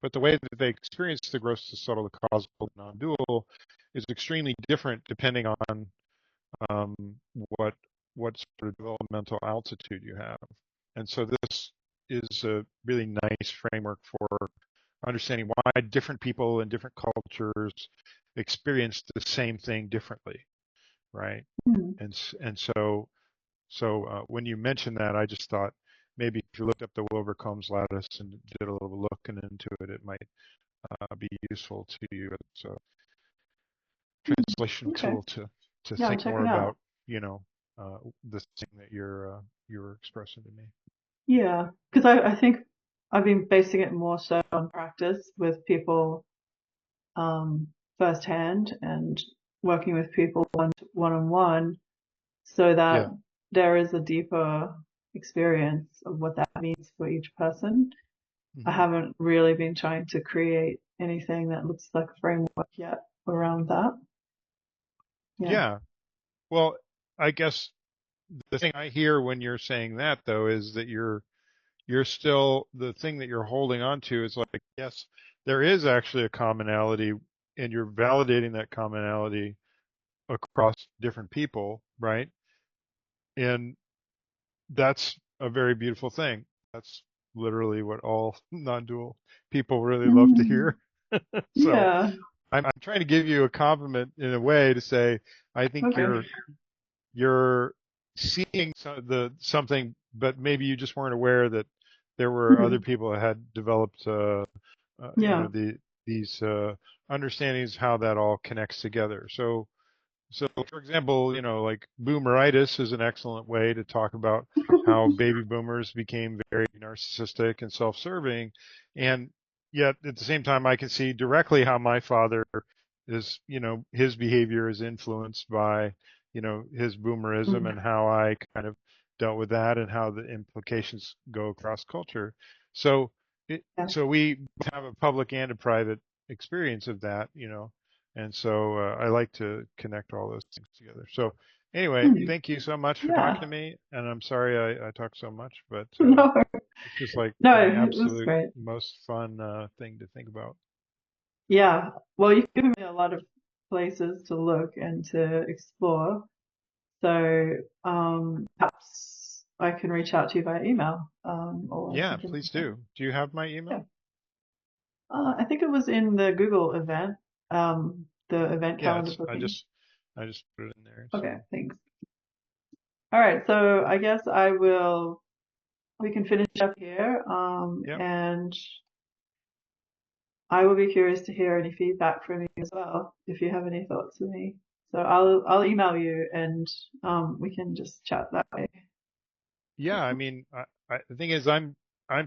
But the way that they experience the gross, the subtle, the causal, the non-dual is extremely different depending on um, what what sort of developmental altitude you have. And so this is a really nice framework for understanding why different people in different cultures experience the same thing differently, right? Mhm. And when you mentioned that, I just thought maybe if you looked up the Wilbur Combs lattice and did a little looking into it, it might be useful to you as a translation Okay. tool to Yeah, I'll think check more it out. about, the thing that you're expressing to me. Yeah, because I think I've been basing it more so on practice with people firsthand and working with people one on one so that Yeah. there is a deeper experience of what that means for each person. I Hmm. haven't really been trying to create anything that looks like a framework yet around that. Yeah. Yeah. Well, I guess the thing I hear when you're saying that though is that you're still the thing that you're holding on to is like, yes, there is actually a commonality and you're validating that commonality across different people, right? And that's a very beautiful thing. That's literally what all non-dual people really love to Mm, hear. So yeah. I'm trying to give you a compliment in a way to say, I think Okay. you're seeing something, but maybe you just weren't aware that there were other Mhm. people that had developed, Yeah. these understandings how that all connects together. So, for example, like boomeritis is an excellent way to talk about how baby boomers became very narcissistic and self-serving. And yet at the same time, I can see directly how my father his behavior is influenced by, his boomerism Mm, and how I kind of dealt with that and how the implications go across culture. So, yeah. so we have a public and a private experience of that, and so I like to connect all those things together. So anyway, Mm, thank you so much for talking yeah. to me. And I'm sorry I talk so much, but No, it's just like no, the it was absolute great. most fun thing to think about. Yeah. Well, you've given me a lot of places to look and to explore. So perhaps I can reach out to you via email, or Yeah, something please like that. do. Do you have my Yeah. email? I think it was in the Google event, the event Yeah, calendar it's booking. I just put it in there. Okay, So thanks. All right, so I guess we can finish up here, yep. and I will be curious to hear any feedback from you as well, if you have any thoughts for me. So I'll email you and we can just chat that way. Yeah, I mean, the thing is, I'm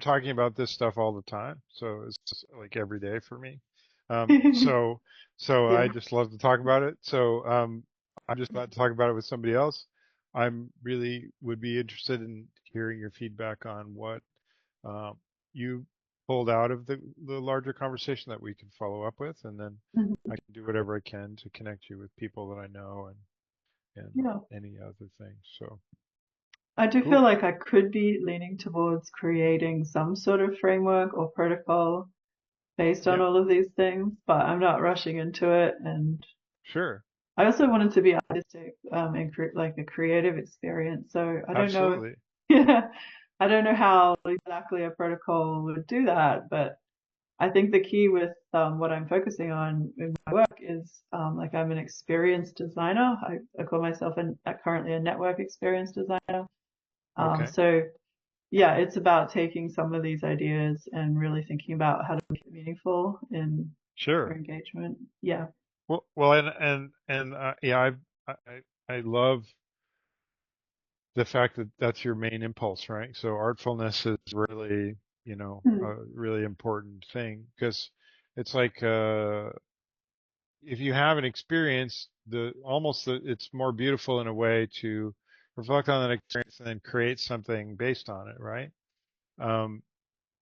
talking about this stuff all the time, so it's just like every day for me. So I Yeah. just love to talk about it. So I'm just glad to talk about it with somebody else. I'm really would be interested in hearing your feedback on what um, you pulled out of the larger conversation that we can follow up with, and then Mhm. I can do whatever I can to connect you with people that I know and Yeah. any other things. So I do feel cool. like I could be leaning towards creating some sort of framework or protocol based on Yep. all of these things, but I'm not rushing into it. And Sure. I also wanted to be artistic, and like a creative experience. So I don't know, Absolutely. yeah, I don't know how exactly a protocol would do that, but I think the key with what I'm focusing on in my work is like I'm an experience designer. I call myself currently a network experience designer. Okay. So yeah, it's about taking some of these ideas and really thinking about how to make it meaningful in for Sure. engagement. Yeah. Well, and yeah, I love the fact that that's your main impulse, right? So artfulness is really, Hmm. a really important thing because it's like if you have an experience, it's more beautiful in a way to reflect on that experience and then create something based on it, right? Um,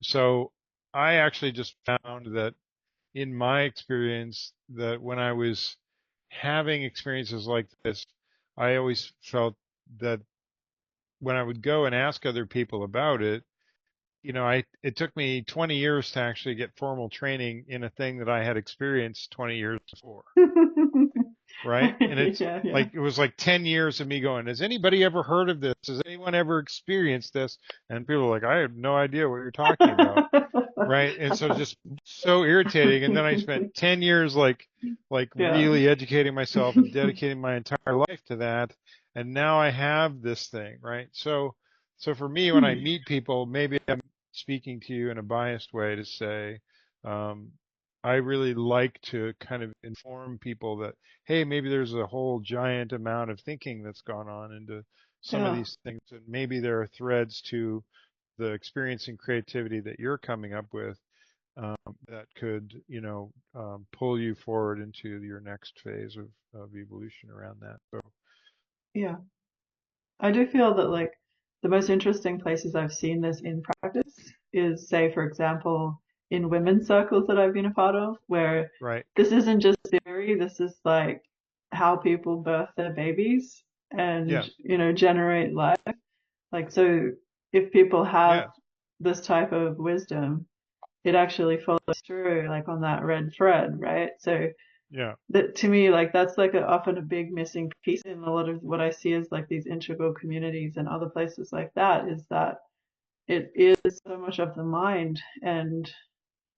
so I actually just found that in my experience that when I was having experiences like this, I always felt that when I would go and ask other people about it, it took me 20 years to actually get formal training in a thing that I had experienced 20 years before. Right? And it's Yeah, yeah. like it was like 10 years of me going, has anybody ever heard of this? Has anyone ever experienced this? And people are like, I have no idea what you're talking about. Right? And so just so irritating. And then I spent 10 years like Yeah. really educating myself and dedicating my entire life to that. And now I have this thing, right? So for me, when I meet people, maybe I'm speaking to you in a biased way to say, um, I really like to kind of inform people that, hey, maybe there's a whole giant amount of thinking that's gone on into some of Yeah. these things, and maybe there are threads to the experience and creativity that you're coming up with um, that could, pull you forward into your next phase of evolution around that. So, Yeah. I do feel that like the most interesting places I've seen this in practice is, say, for example, in women's circles that I've been a part of, where right. this isn't just theory, this is like how people birth their babies and, Yes. generate life. Like, so if people have Yes. this type of wisdom, it actually follows through like on that red thread, right? So Yeah. that to me, like that's like often a big missing piece in a lot of what I see as like these integral communities and other places like that is that it is so much of the mind. And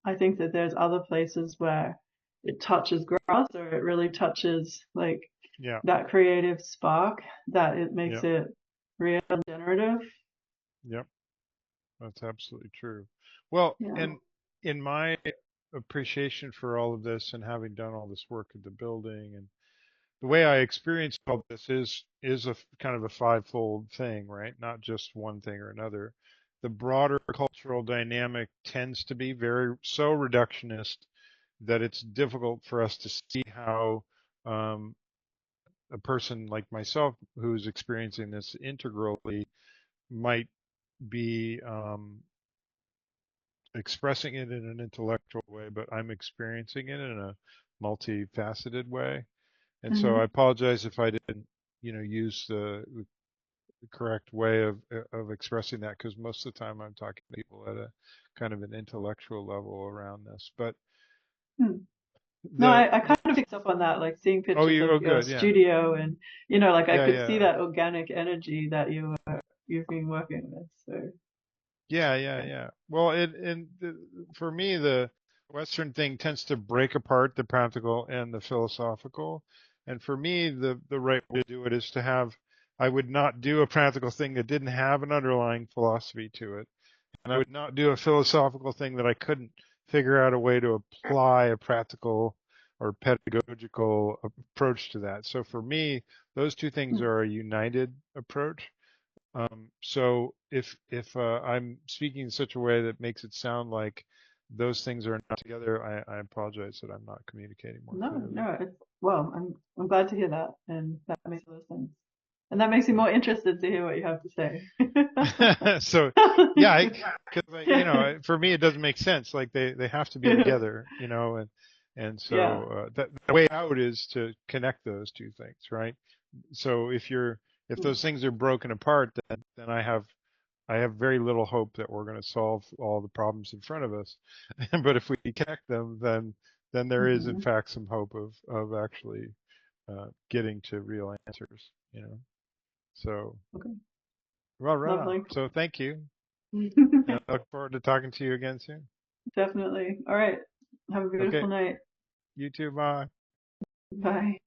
I think that there's other places where it touches grass or it really touches like Yeah. that creative spark that it makes Yeah. it real and generative. Yep. That's absolutely true. Well, Yeah. and in my appreciation for all of this and having done all this work at the building and the way I experience all this is a kind of a fivefold thing, right? Not just one thing or another. The broader cultural dynamic tends to be very so reductionist that it's difficult for us to see how um, a person like myself who's experiencing this integrally might be expressing it in an intellectual way, but I'm experiencing it in a multifaceted way. And so I Hmm. apologize if I didn't, use the correct way of expressing that because most of the time I'm talking to people at a kind of an intellectual level around this. But Hmm. No, the, I kind of picked up on that, like seeing oh, pictures of oh, your good. Yeah. studio and, like I Yeah. could see Yeah. that organic energy that you've been working with. So, Yeah, yeah, yeah. yeah. Well, for me, the Western thing tends to break apart the practical and the philosophical. And for me, the right way to do it is to have, I would not do a practical thing that didn't have an underlying philosophy to it. And I would not do a philosophical thing that I couldn't figure out a way to apply a practical or pedagogical approach to that. So for me, those two things Hmm. are a united approach. So if I'm speaking in such a way that makes it sound like those things are not together, I apologize that I'm not communicating more No, clearly. no, well, I'm glad to hear that, and that makes a lot of sense. And that makes me more interested to hear what you have to say. So yeah, because for me it doesn't make sense. Like they have to be together, and Yeah. so that the way out is to connect those two things, right? So if those things are broken apart, then I have very little hope that we're going to solve all the problems in front of us. But if we connect them, then there is in Hmm. fact some hope of actually getting to real answers. So Okay. well, right on. Lovely. So thank you, and I look forward to talking to you again soon. Definitely. All right. Have a beautiful Okay, night. you too. Bye. Bye.